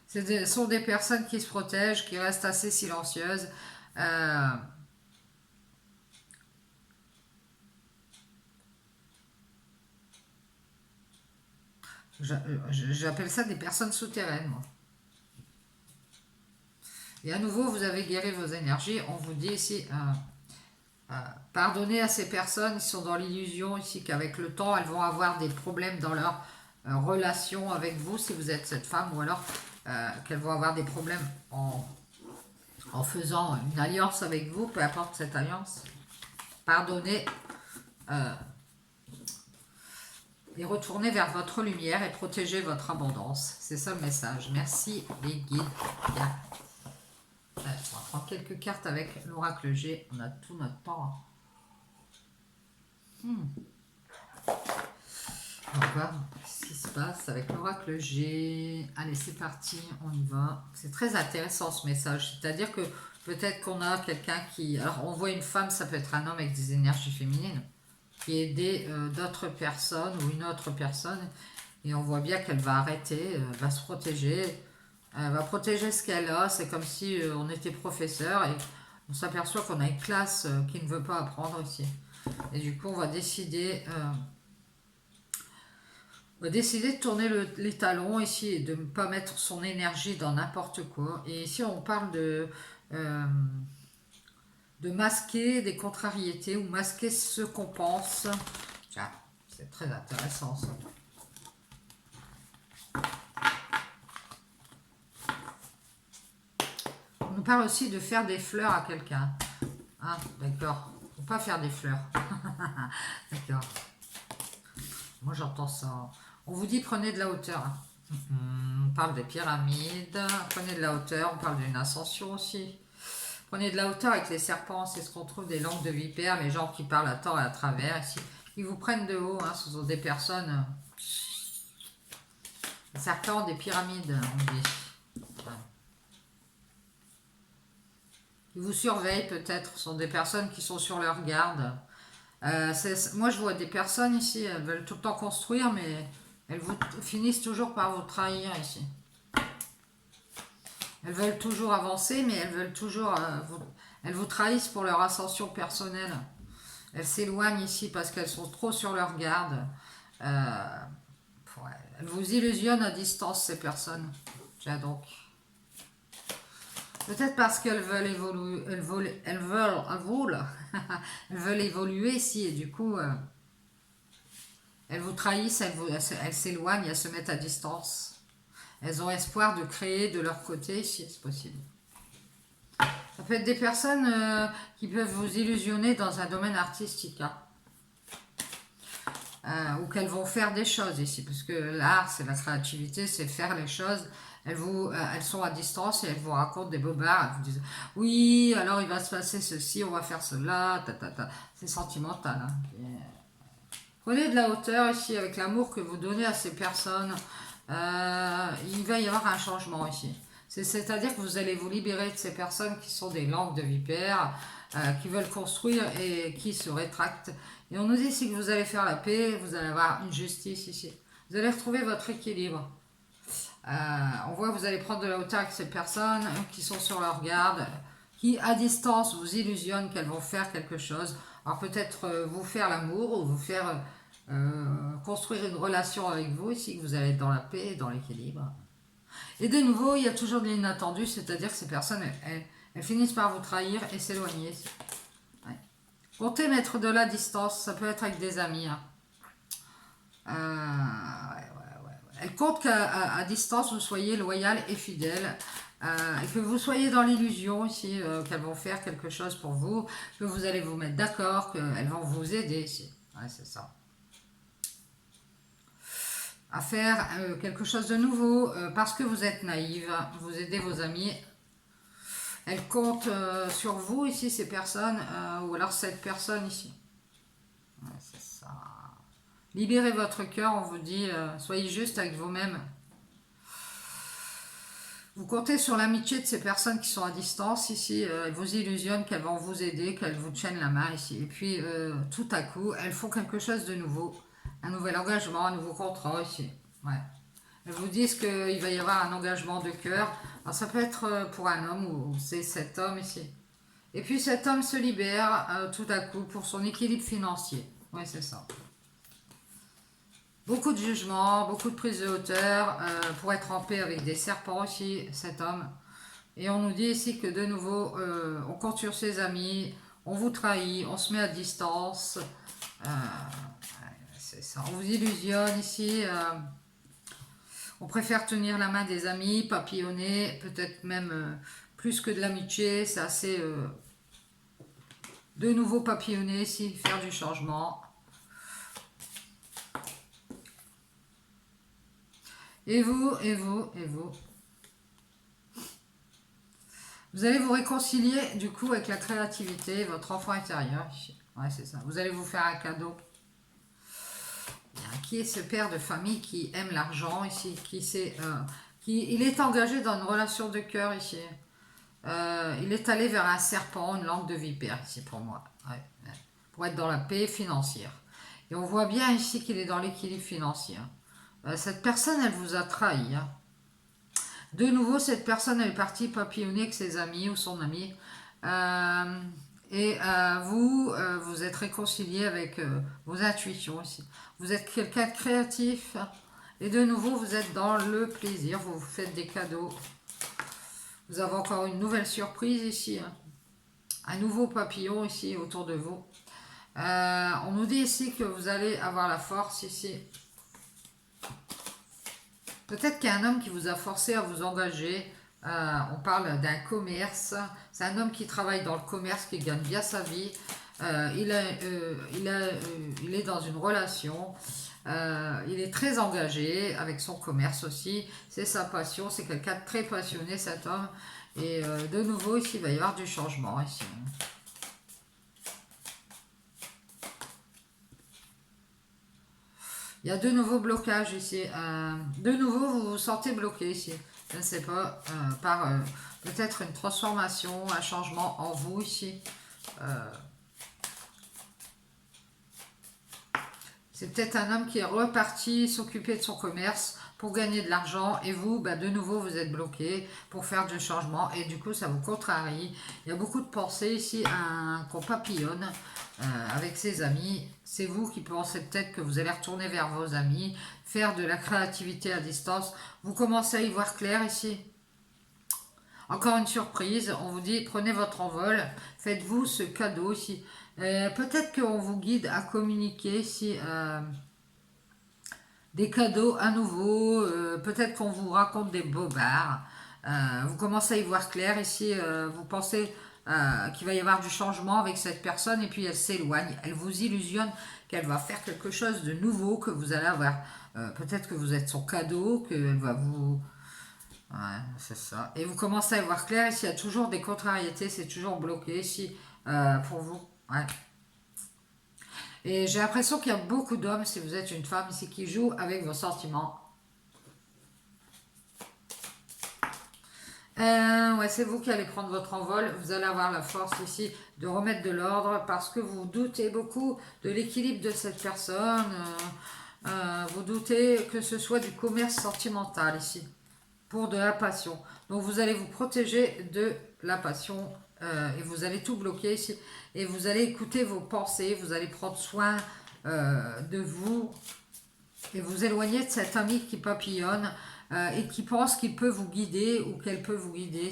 Ce sont des personnes qui se protègent, qui restent assez silencieuses. Euh, J'appelle ça des personnes souterraines, moi. Et à nouveau, vous avez guéri vos énergies. On vous dit ici, pardonnez à ces personnes qui sont dans l'illusion ici qu'avec le temps, elles vont avoir des problèmes dans leur relation avec vous, si vous êtes cette femme, ou alors qu'elles vont avoir des problèmes en faisant une alliance avec vous, peu importe cette alliance. Pardonnez et retournez vers votre lumière et protégez votre abondance. C'est ça le message. Merci les guides. Bien. On va prendre quelques cartes avec l'oracle G. On a tout notre temps. On va voir ce qui se passe avec l'oracle G. Allez, c'est parti, on y va. C'est très intéressant ce message. C'est-à-dire que peut-être qu'on a quelqu'un qui... Alors, on voit une femme, ça peut être un homme avec des énergies féminines, qui aide d'autres personnes ou une autre personne. Et on voit bien qu'elle va arrêter, va se protéger. Elle va protéger ce qu'elle a. C'est comme si on était professeur et on s'aperçoit qu'on a une classe qui ne veut pas apprendre ici. Et du coup, on va décider de tourner les talons ici et de ne pas mettre son énergie dans n'importe quoi. Et ici, on parle de masquer des contrariétés ou masquer ce qu'on pense. Tiens, c'est très intéressant ça. On nous parle aussi de faire des fleurs à quelqu'un. Ah, d'accord. Faut pas faire des fleurs. D'accord. Moi, j'entends ça. On vous dit prenez de la hauteur. On parle des pyramides. Prenez de la hauteur. On parle d'une ascension aussi. Prenez de la hauteur avec les serpents. C'est ce qu'on trouve des langues de vipères. Les gens qui parlent à tort et à travers. Ici. Ils vous prennent de haut. Ce sont des personnes... Les serpents des pyramides, on dit. Ils vous surveillent peut-être. Ce sont des personnes qui sont sur leur garde. Moi, je vois des personnes ici, elles veulent tout le temps construire, mais elles finissent toujours par vous trahir ici. Elles veulent toujours avancer, mais elles veulent toujours... Elles vous trahissent pour leur ascension personnelle. Elles s'éloignent ici parce qu'elles sont trop sur leur garde. Elles vous illusionnent à distance, ces personnes. Tiens donc. Peut-être parce qu'elles veulent évoluer, elles veulent évoluer ici et du coup, elles vous trahissent, elles s'éloignent, elles se mettent à distance. Elles ont espoir de créer de leur côté si c'est possible. Ça peut être des personnes qui peuvent vous illusionner dans un domaine artistique. Ou qu'elles vont faire des choses ici, parce que l'art, c'est la créativité, c'est faire les choses. Elles sont à distance et elles vous racontent des bobards. Elles vous disent, oui, alors il va se passer ceci, on va faire cela, C'est sentimental. Prenez de la hauteur ici avec l'amour que vous donnez à ces personnes. Il va y avoir un changement ici. C'est-à-dire que vous allez vous libérer de ces personnes qui sont des langues de vipères, qui veulent construire et qui se rétractent. Et on nous dit ici que vous allez faire la paix, vous allez avoir une justice ici. Vous allez retrouver votre équilibre. On voit que vous allez prendre de la hauteur avec ces personnes qui sont sur leur garde, qui à distance vous illusionnent qu'elles vont faire quelque chose. Alors peut-être vous faire l'amour ou vous faire construire une relation avec vous ici, que vous allez être dans la paix et dans l'équilibre. Et de nouveau, il y a toujours de l'inattendu, c'est-à-dire que ces personnes, elles finissent par vous trahir et s'éloigner. Ouais. Comptez mettre de la distance, ça peut être avec des amis. Elles comptent qu'à distance, vous soyez loyal et fidèle. Et que vous soyez dans l'illusion ici, qu'elles vont faire quelque chose pour vous, que vous allez vous mettre d'accord, qu'elles vont vous aider ici. Ouais, c'est ça. À faire quelque chose de nouveau, parce que vous êtes naïve, vous aidez vos amis. Elles comptent sur vous ici, ces personnes, ou alors cette personne ici. Ouais, c'est ça. Libérez votre cœur, on vous dit, soyez juste avec vous-même. Vous comptez sur l'amitié de ces personnes qui sont à distance ici. Elles vous illusionnent qu'elles vont vous aider, qu'elles vous tiennent la main ici. Et puis, tout à coup, elles font quelque chose de nouveau. Un nouvel engagement, un nouveau contrat ici. Ouais. Elles vous disent qu'il va y avoir un engagement de cœur. Alors, ça peut être pour un homme ou c'est cet homme ici. Et puis, cet homme se libère tout à coup pour son équilibre financier. Oui, c'est ça. Beaucoup de jugements, beaucoup de prise de hauteur pour être en paix avec des serpents aussi, cet homme. Et on nous dit ici que de nouveau, on compte sur ses amis, on vous trahit, on se met à distance. C'est ça, on vous illusionne ici. On préfère tenir la main des amis, papillonner, peut-être même plus que de l'amitié. C'est assez de nouveau papillonner ici, faire du changement. Et vous, et vous, et vous. Vous allez vous réconcilier du coup avec la créativité, votre enfant intérieur. Ouais, c'est ça. Vous allez vous faire un cadeau. Qui est ce père de famille qui aime l'argent ici, il est engagé dans une relation de cœur ici. Il est allé vers un serpent, une langue de vipère ici pour moi. Ouais, ouais. Pour être dans la paix financière. Et on voit bien ici qu'il est dans l'équilibre financier. Cette personne, elle vous a trahi. De nouveau, cette personne elle est partie papillonner avec ses amis ou son ami. Vous êtes réconcilié avec vos intuitions aussi. Vous êtes quelqu'un de créatif. Et de nouveau, vous êtes dans le plaisir. Vous vous faites des cadeaux. Vous avez encore une nouvelle surprise ici. Un nouveau papillon ici autour de vous. On nous dit ici que vous allez avoir la force ici. Peut-être qu'il y a un homme qui vous a forcé à vous engager. On parle d'un commerce. C'est un homme qui travaille dans le commerce, qui gagne bien sa vie. Il est dans une relation. Il est très engagé avec son commerce aussi. C'est sa passion. C'est quelqu'un de très passionné, cet homme. Et de nouveau, ici, il va y avoir du changement. Ici. Il y a de nouveaux blocages ici. De nouveau, vous vous sentez bloqué ici. Je ne sais pas, par peut-être une transformation, un changement en vous ici. C'est peut-être un homme qui est reparti s'occuper de son commerce pour gagner de l'argent et vous, bah, de nouveau, vous êtes bloqué pour faire du changement et du coup, ça vous contrarie. Il y a beaucoup de pensées ici qu'on papillonne avec ses amis. C'est vous qui pensez peut-être que vous allez retourner vers vos amis, faire de la créativité à distance. Vous commencez à y voir clair ici. Encore une surprise, on vous dit prenez votre envol, faites-vous ce cadeau ici. Peut-être qu'on vous guide à communiquer ici des cadeaux à nouveau, peut-être qu'on vous raconte des bobards. Vous commencez à y voir clair ici, vous pensez qu'il va y avoir du changement avec cette personne et puis elle s'éloigne, elle vous illusionne qu'elle va faire quelque chose de nouveau, que vous allez avoir. Peut-être que vous êtes son cadeau, qu'elle va vous... Ouais, c'est ça. Et vous commencez à y voir clair, ici il y a toujours des contrariétés, c'est toujours bloqué ici pour vous. Ouais. Et j'ai l'impression qu'il y a beaucoup d'hommes, si vous êtes une femme ici, qui jouent avec vos sentiments. Ouais, c'est vous qui allez prendre votre envol. Vous allez avoir la force ici de remettre de l'ordre parce que vous doutez beaucoup de l'équilibre de cette personne. Vous doutez que ce soit du commerce sentimental ici, pour de la passion. Donc vous allez vous protéger de la passion et vous allez tout bloquer ici. Et vous allez écouter vos pensées, vous allez prendre soin de vous et vous éloigner de cet ami qui papillonne et qui pense qu'il peut vous guider ou qu'elle peut vous guider.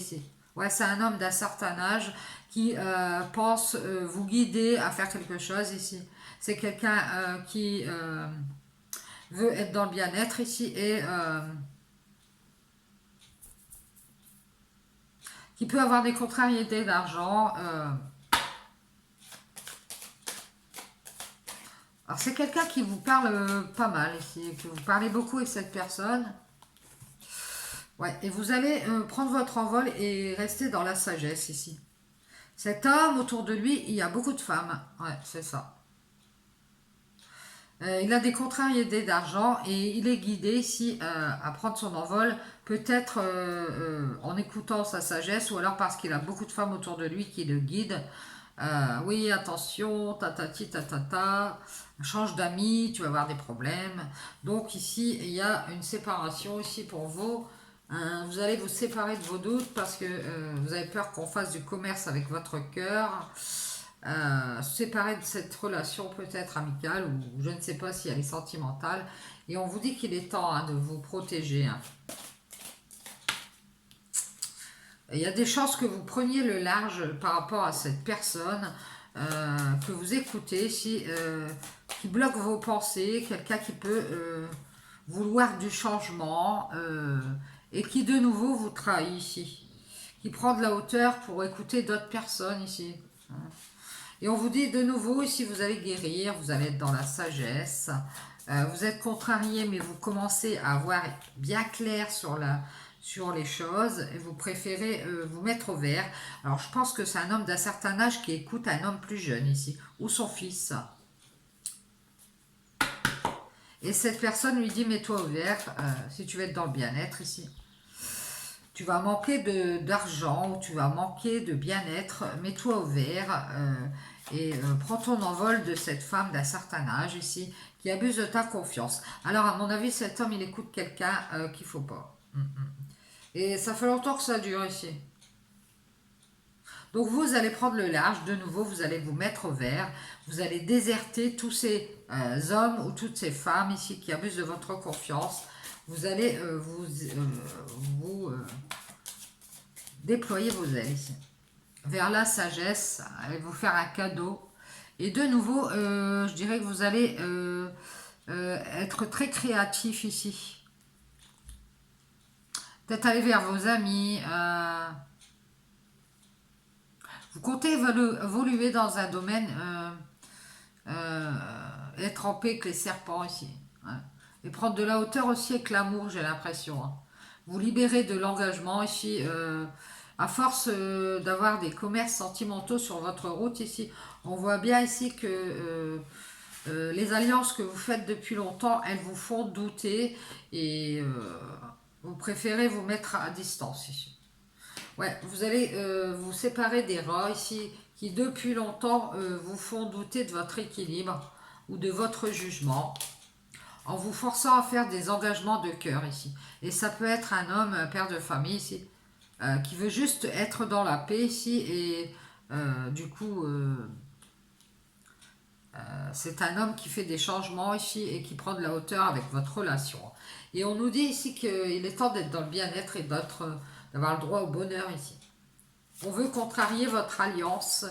Ouais, c'est un homme d'un certain âge qui pense vous guider à faire quelque chose ici. C'est quelqu'un qui veut être dans le bien-être ici et qui peut avoir des contrariétés d'argent. Alors c'est quelqu'un qui vous parle pas mal ici, que vous parlez beaucoup avec cette personne. Ouais, et vous allez prendre votre envol et rester dans la sagesse ici. Cet homme, autour de lui, il y a beaucoup de femmes. Ouais, c'est ça. Il a des contrariétés d'argent et il est guidé ici à prendre son envol, peut-être en écoutant sa sagesse ou alors parce qu'il a beaucoup de femmes autour de lui qui le guident. Oui, attention, tatati, tatata, change d'amis, tu vas avoir des problèmes. Donc ici, il y a une séparation ici pour vous. Vous allez vous séparer de vos doutes parce que vous avez peur qu'on fasse du commerce avec votre cœur. Séparer de cette relation peut-être amicale ou je ne sais pas si elle est sentimentale. Et on vous dit qu'il est temps de vous protéger. Il y a des chances que vous preniez le large par rapport à cette personne, que vous écoutez, qui bloque vos pensées, quelqu'un qui peut vouloir du changement et qui de nouveau vous trahit ici, qui prend de la hauteur pour écouter d'autres personnes ici. Et on vous dit de nouveau, ici vous allez guérir, vous allez être dans la sagesse, vous êtes contrarié mais vous commencez à voir bien clair sur les choses et vous préférez vous mettre au vert. Alors je pense que c'est un homme d'un certain âge qui écoute un homme plus jeune ici, ou son fils. Et cette personne lui dit mets-toi au vert si tu veux être dans le bien-être ici. Tu vas manquer d'argent ou tu vas manquer de bien-être, mets-toi au vert et prends ton envol de cette femme d'un certain âge ici qui abuse de ta confiance. Alors à mon avis cet homme il écoute quelqu'un qu'il ne faut pas. Et ça fait longtemps que ça dure ici. Donc vous allez prendre le large, de nouveau vous allez vous mettre au vert, vous allez déserter tous ces hommes ou toutes ces femmes ici qui abusent de votre confiance. Vous allez vous déployer vos ailes ici, vers la sagesse, et vous faire un cadeau. Et de nouveau, je dirais que vous allez être très créatif ici. Peut-être aller vers vos amis. Vous comptez évoluer dans un domaine, être en paix avec les serpents ici. Ouais. Et prendre de la hauteur aussi avec l'amour, j'ai l'impression. Vous libérez de l'engagement ici. À force d'avoir des commerces sentimentaux sur votre route ici, on voit bien ici que les alliances que vous faites depuis longtemps, elles vous font douter et vous préférez vous mettre à distance ici. Ouais, vous allez vous séparer des rats ici qui depuis longtemps vous font douter de votre équilibre ou de votre jugement. en vous forçant à faire des engagements de cœur ici. Et ça peut être un homme, père de famille ici, qui veut juste être dans la paix ici et du coup, c'est un homme qui fait des changements ici et qui prend de la hauteur avec votre relation. Et on nous dit ici qu'il est temps d'être dans le bien-être et d'avoir le droit au bonheur ici. On veut contrarier votre alliance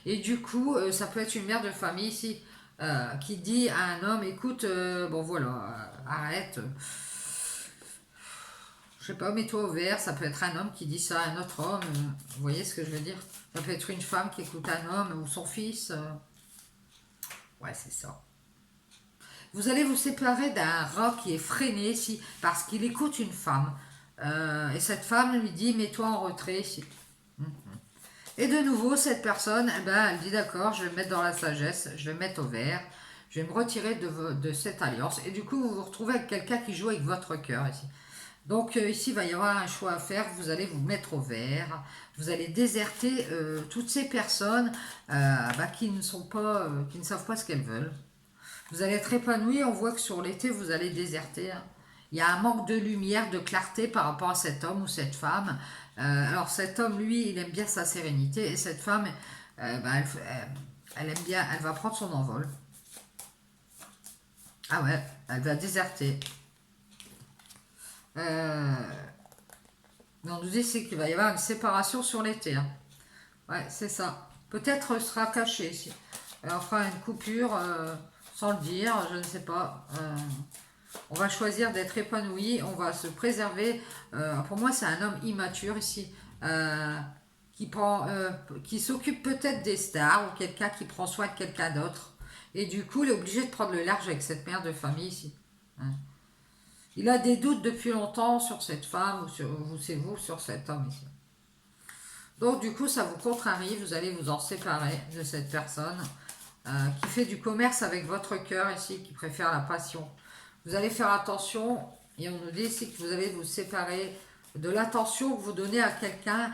et du coup, ça peut être une mère de famille ici qui dit à un homme, écoute, bon voilà, arrête, je sais pas, mets-toi au vert. Ça peut être un homme qui dit ça à un autre homme, vous voyez ce que je veux dire? Ça peut être une femme qui écoute un homme ou son fils. Ouais, c'est ça. Vous allez vous séparer d'un rat qui est freiné ici parce qu'il écoute une femme. Et cette femme lui dit, mets-toi en retrait ici. Et de nouveau, cette personne, eh ben, elle dit d'accord, je vais me mettre dans la sagesse, je vais me mettre au vert, je vais me retirer de cette alliance. Et du coup, vous vous retrouvez avec quelqu'un qui joue avec votre cœur ici. Donc ici, il va y avoir un choix à faire, vous allez vous mettre au vert, vous allez déserter toutes ces personnes qui ne sont pas, qui ne savent pas ce qu'elles veulent. Vous allez être épanoui, on voit que sur l'été, vous allez déserter, hein. Il y a un manque de lumière, de clarté par rapport à cet homme ou cette femme. Alors cet homme, lui, il aime bien sa sérénité et cette femme, elle aime bien, elle va prendre son envol. Ah ouais, elle va déserter. Euh, mais on nous dit c'est qu'il va y avoir une séparation sur l'été, hein. Ouais, c'est ça. Peut-être sera caché ici. On fera une coupure sans le dire, je ne sais pas. On va choisir d'être épanoui, on va se préserver. Pour moi, c'est un homme immature ici, qui prend, qui s'occupe peut-être des stars ou quelqu'un qui prend soin de quelqu'un d'autre. Et du coup, il est obligé de prendre le large avec cette mère de famille ici, hein. Il a des doutes depuis longtemps sur cette femme ou sur vous, c'est vous, sur cet homme ici. Donc du coup, ça vous contrarie, vous allez vous en séparer de cette personne qui fait du commerce avec votre cœur ici, qui préfère la passion. Vous allez faire attention, et on nous dit ici que vous allez vous séparer de l'attention que vous donnez à quelqu'un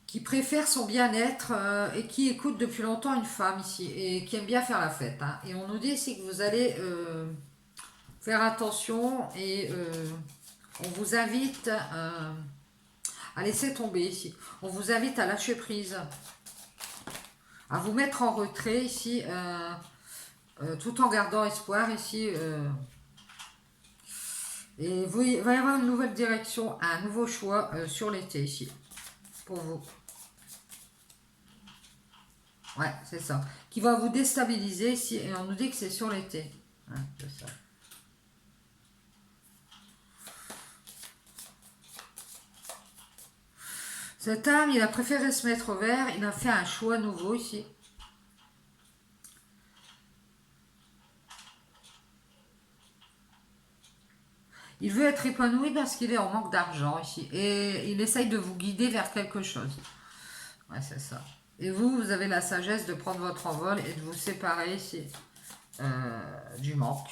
qui préfère son bien-être et qui écoute depuis longtemps une femme ici, et qui aime bien faire la fête, hein. Et on nous dit ici que vous allez faire attention et on vous invite à laisser tomber ici. On vous invite à lâcher prise, à vous mettre en retrait ici, tout en gardant espoir ici. Et il va y avoir une nouvelle direction, un nouveau choix sur l'été ici, pour vous. Ouais, c'est ça. Qui va vous déstabiliser ici, et on nous dit que c'est sur l'été. Ouais, c'est ça. Cet homme, il a préféré se mettre au vert, il a fait un choix nouveau ici. Il veut être épanoui parce qu'il est en manque d'argent ici. Et il essaye de vous guider vers quelque chose. Ouais, c'est ça. Et vous, vous avez la sagesse de prendre votre envol et de vous séparer ici du manque.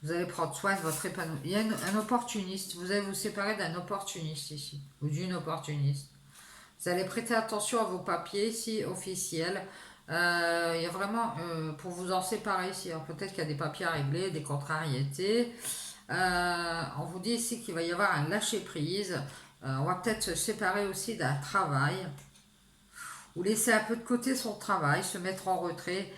Vous allez prendre soin de votre épanouissement. Il y a un opportuniste. Vous allez vous séparer d'un opportuniste ici. Ou d'une opportuniste. Vous allez prêter attention à vos papiers ici, officiels. Il y a vraiment, pour vous en séparer ici, peut-être qu'il y a des papiers à régler, des contrariétés. On vous dit ici qu'il va y avoir un lâcher-prise. On va peut-être se séparer aussi d'un travail. Ou laisser un peu de côté son travail, se mettre en retrait.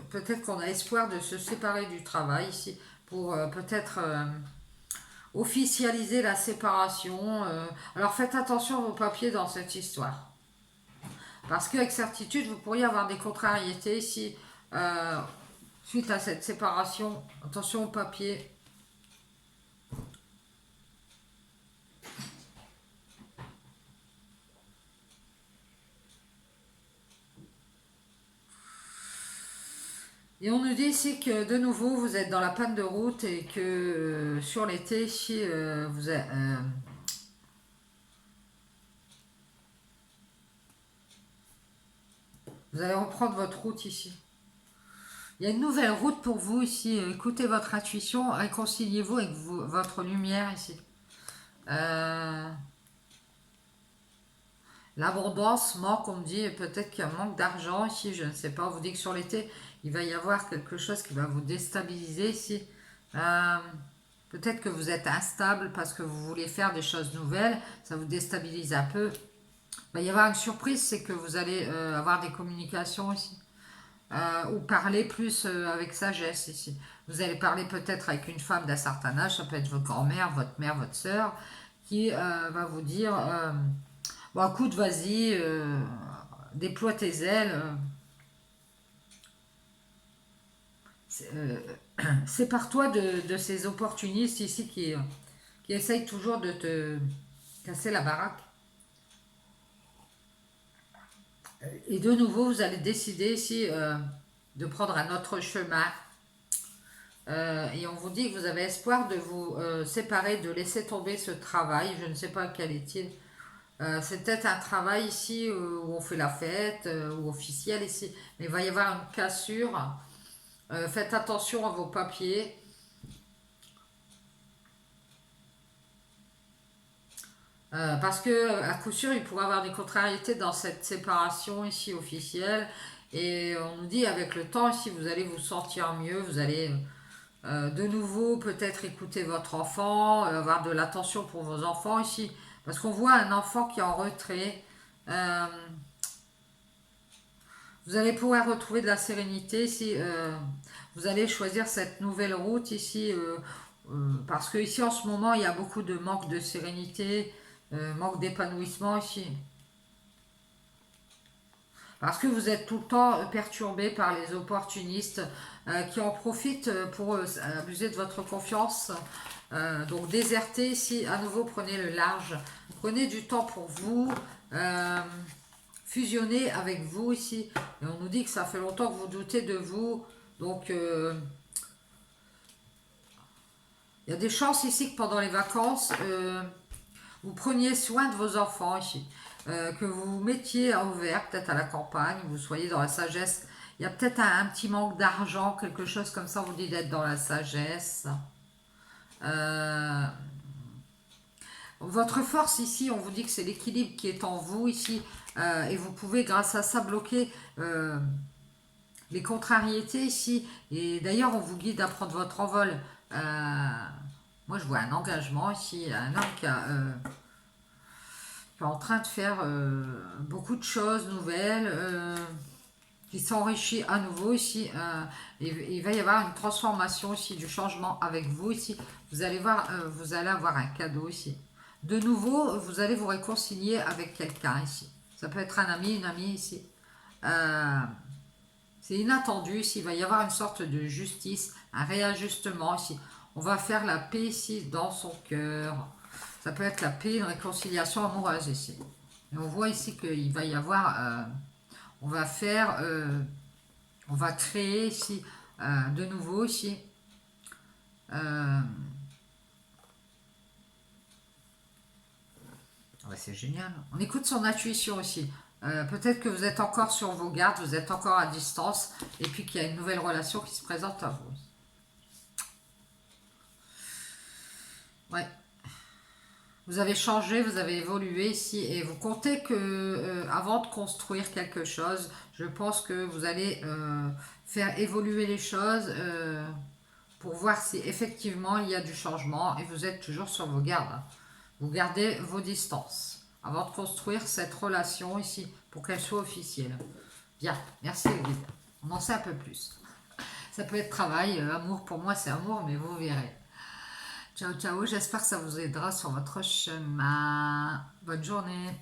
Peut-être qu'on a espoir de se séparer du travail ici pour peut-être officialiser la séparation. Alors faites attention à vos papiers dans cette histoire. Parce qu'avec certitude, vous pourriez avoir des contrariétés ici suite à cette séparation. Attention aux papiers. Et on nous dit ici que de nouveau vous êtes dans la panne de route et que sur l'été ici vous allez reprendre votre route ici. Il y a une nouvelle route pour vous ici. Écoutez votre intuition, réconciliez-vous avec votre lumière ici. Euh, L'abondance manque, on me dit peut-être qu'il y a un manque d'argent ici, je ne sais pas. On vous dit que sur l'été, il va y avoir quelque chose qui va vous déstabiliser ici. Euh, Peut-être que vous êtes instable parce que vous voulez faire des choses nouvelles, ça vous déstabilise un peu. Il va y avoir une surprise, c'est que vous allez avoir des communications ici. Ou parler plus avec sagesse ici. Vous allez parler peut-être avec une femme d'un certain âge, ça peut être votre grand-mère, votre mère, votre soeur, qui va vous dire bon, écoute, vas-y, déploie tes ailes. Sépare-toi de ces opportunistes ici qui essayent toujours de te casser la baraque. Et de nouveau, vous allez décider ici de prendre un autre chemin. Et on vous dit que vous avez espoir de vous séparer, de laisser tomber ce travail. Je ne sais pas quel est-il. C'est peut-être un travail ici où on fait la fête, ou officiel ici. Mais il va y avoir une cassure. Faites attention à vos papiers. Parce que à coup sûr, il pourrait y avoir des contrariétés dans cette séparation ici officielle. Et on nous dit avec le temps ici, vous allez vous sentir mieux, vous allez de nouveau peut-être écouter votre enfant, avoir de l'attention pour vos enfants ici. Parce qu'on voit un enfant qui est en retrait. Euh, Vous allez pouvoir retrouver de la sérénité ici. Vous allez choisir cette nouvelle route ici. Parce que ici en ce moment, il y a beaucoup de manque de sérénité, manque d'épanouissement ici. Parce que vous êtes tout le temps perturbé par les opportunistes qui en profitent pour abuser de votre confiance. Donc désertez ici, à nouveau prenez le large. Prenez du temps pour vous. Euh, Fusionnez avec vous ici. Et on nous dit que ça fait longtemps que vous doutez de vous. Donc il y a des chances ici que pendant les vacances, vous preniez soin de vos enfants ici. Que vous vous mettiez à ouvert, peut-être à la campagne, vous soyez dans la sagesse. Il y a peut-être un petit manque d'argent, quelque chose comme ça, on vous dit d'être dans la sagesse. Euh, Votre force ici, on vous dit que c'est l'équilibre qui est en vous ici. Et vous pouvez grâce à ça bloquer les contrariétés ici. Et d'ailleurs, on vous guide à prendre votre envol. Moi, je vois un engagement ici, un homme qui est en train de faire beaucoup de choses nouvelles, qui s'enrichit à nouveau ici. Il va y avoir une transformation ici, du changement avec vous ici. Vous allez voir, vous allez avoir un cadeau ici. De nouveau, vous allez vous réconcilier avec quelqu'un ici. Ça peut être un ami, une amie ici. Euh, c'est inattendu ici. Il va y avoir une sorte de justice, un réajustement ici. On va faire la paix ici dans son cœur. Ça peut être la paix, une réconciliation amoureuse ici. Et on voit ici qu'il va y avoir... on va faire... on va créer ici de nouveau ici. Ouais, c'est génial. On écoute son intuition ici. Peut-être que vous êtes encore sur vos gardes, vous êtes encore à distance, et puis qu'il y a une nouvelle relation qui se présente à vous. Ouais. Vous avez changé, vous avez évolué ici, et vous comptez que avant de construire quelque chose, je pense que vous allez faire évoluer les choses pour voir si effectivement il y a du changement, et vous êtes toujours sur vos gardes. Vous gardez vos distances avant de construire cette relation ici pour qu'elle soit officielle. Bien, merci les guides. On en sait un peu plus. Ça peut être travail, amour, pour moi c'est amour, mais vous verrez. Ciao, ciao, j'espère que ça vous aidera sur votre chemin. Bonne journée.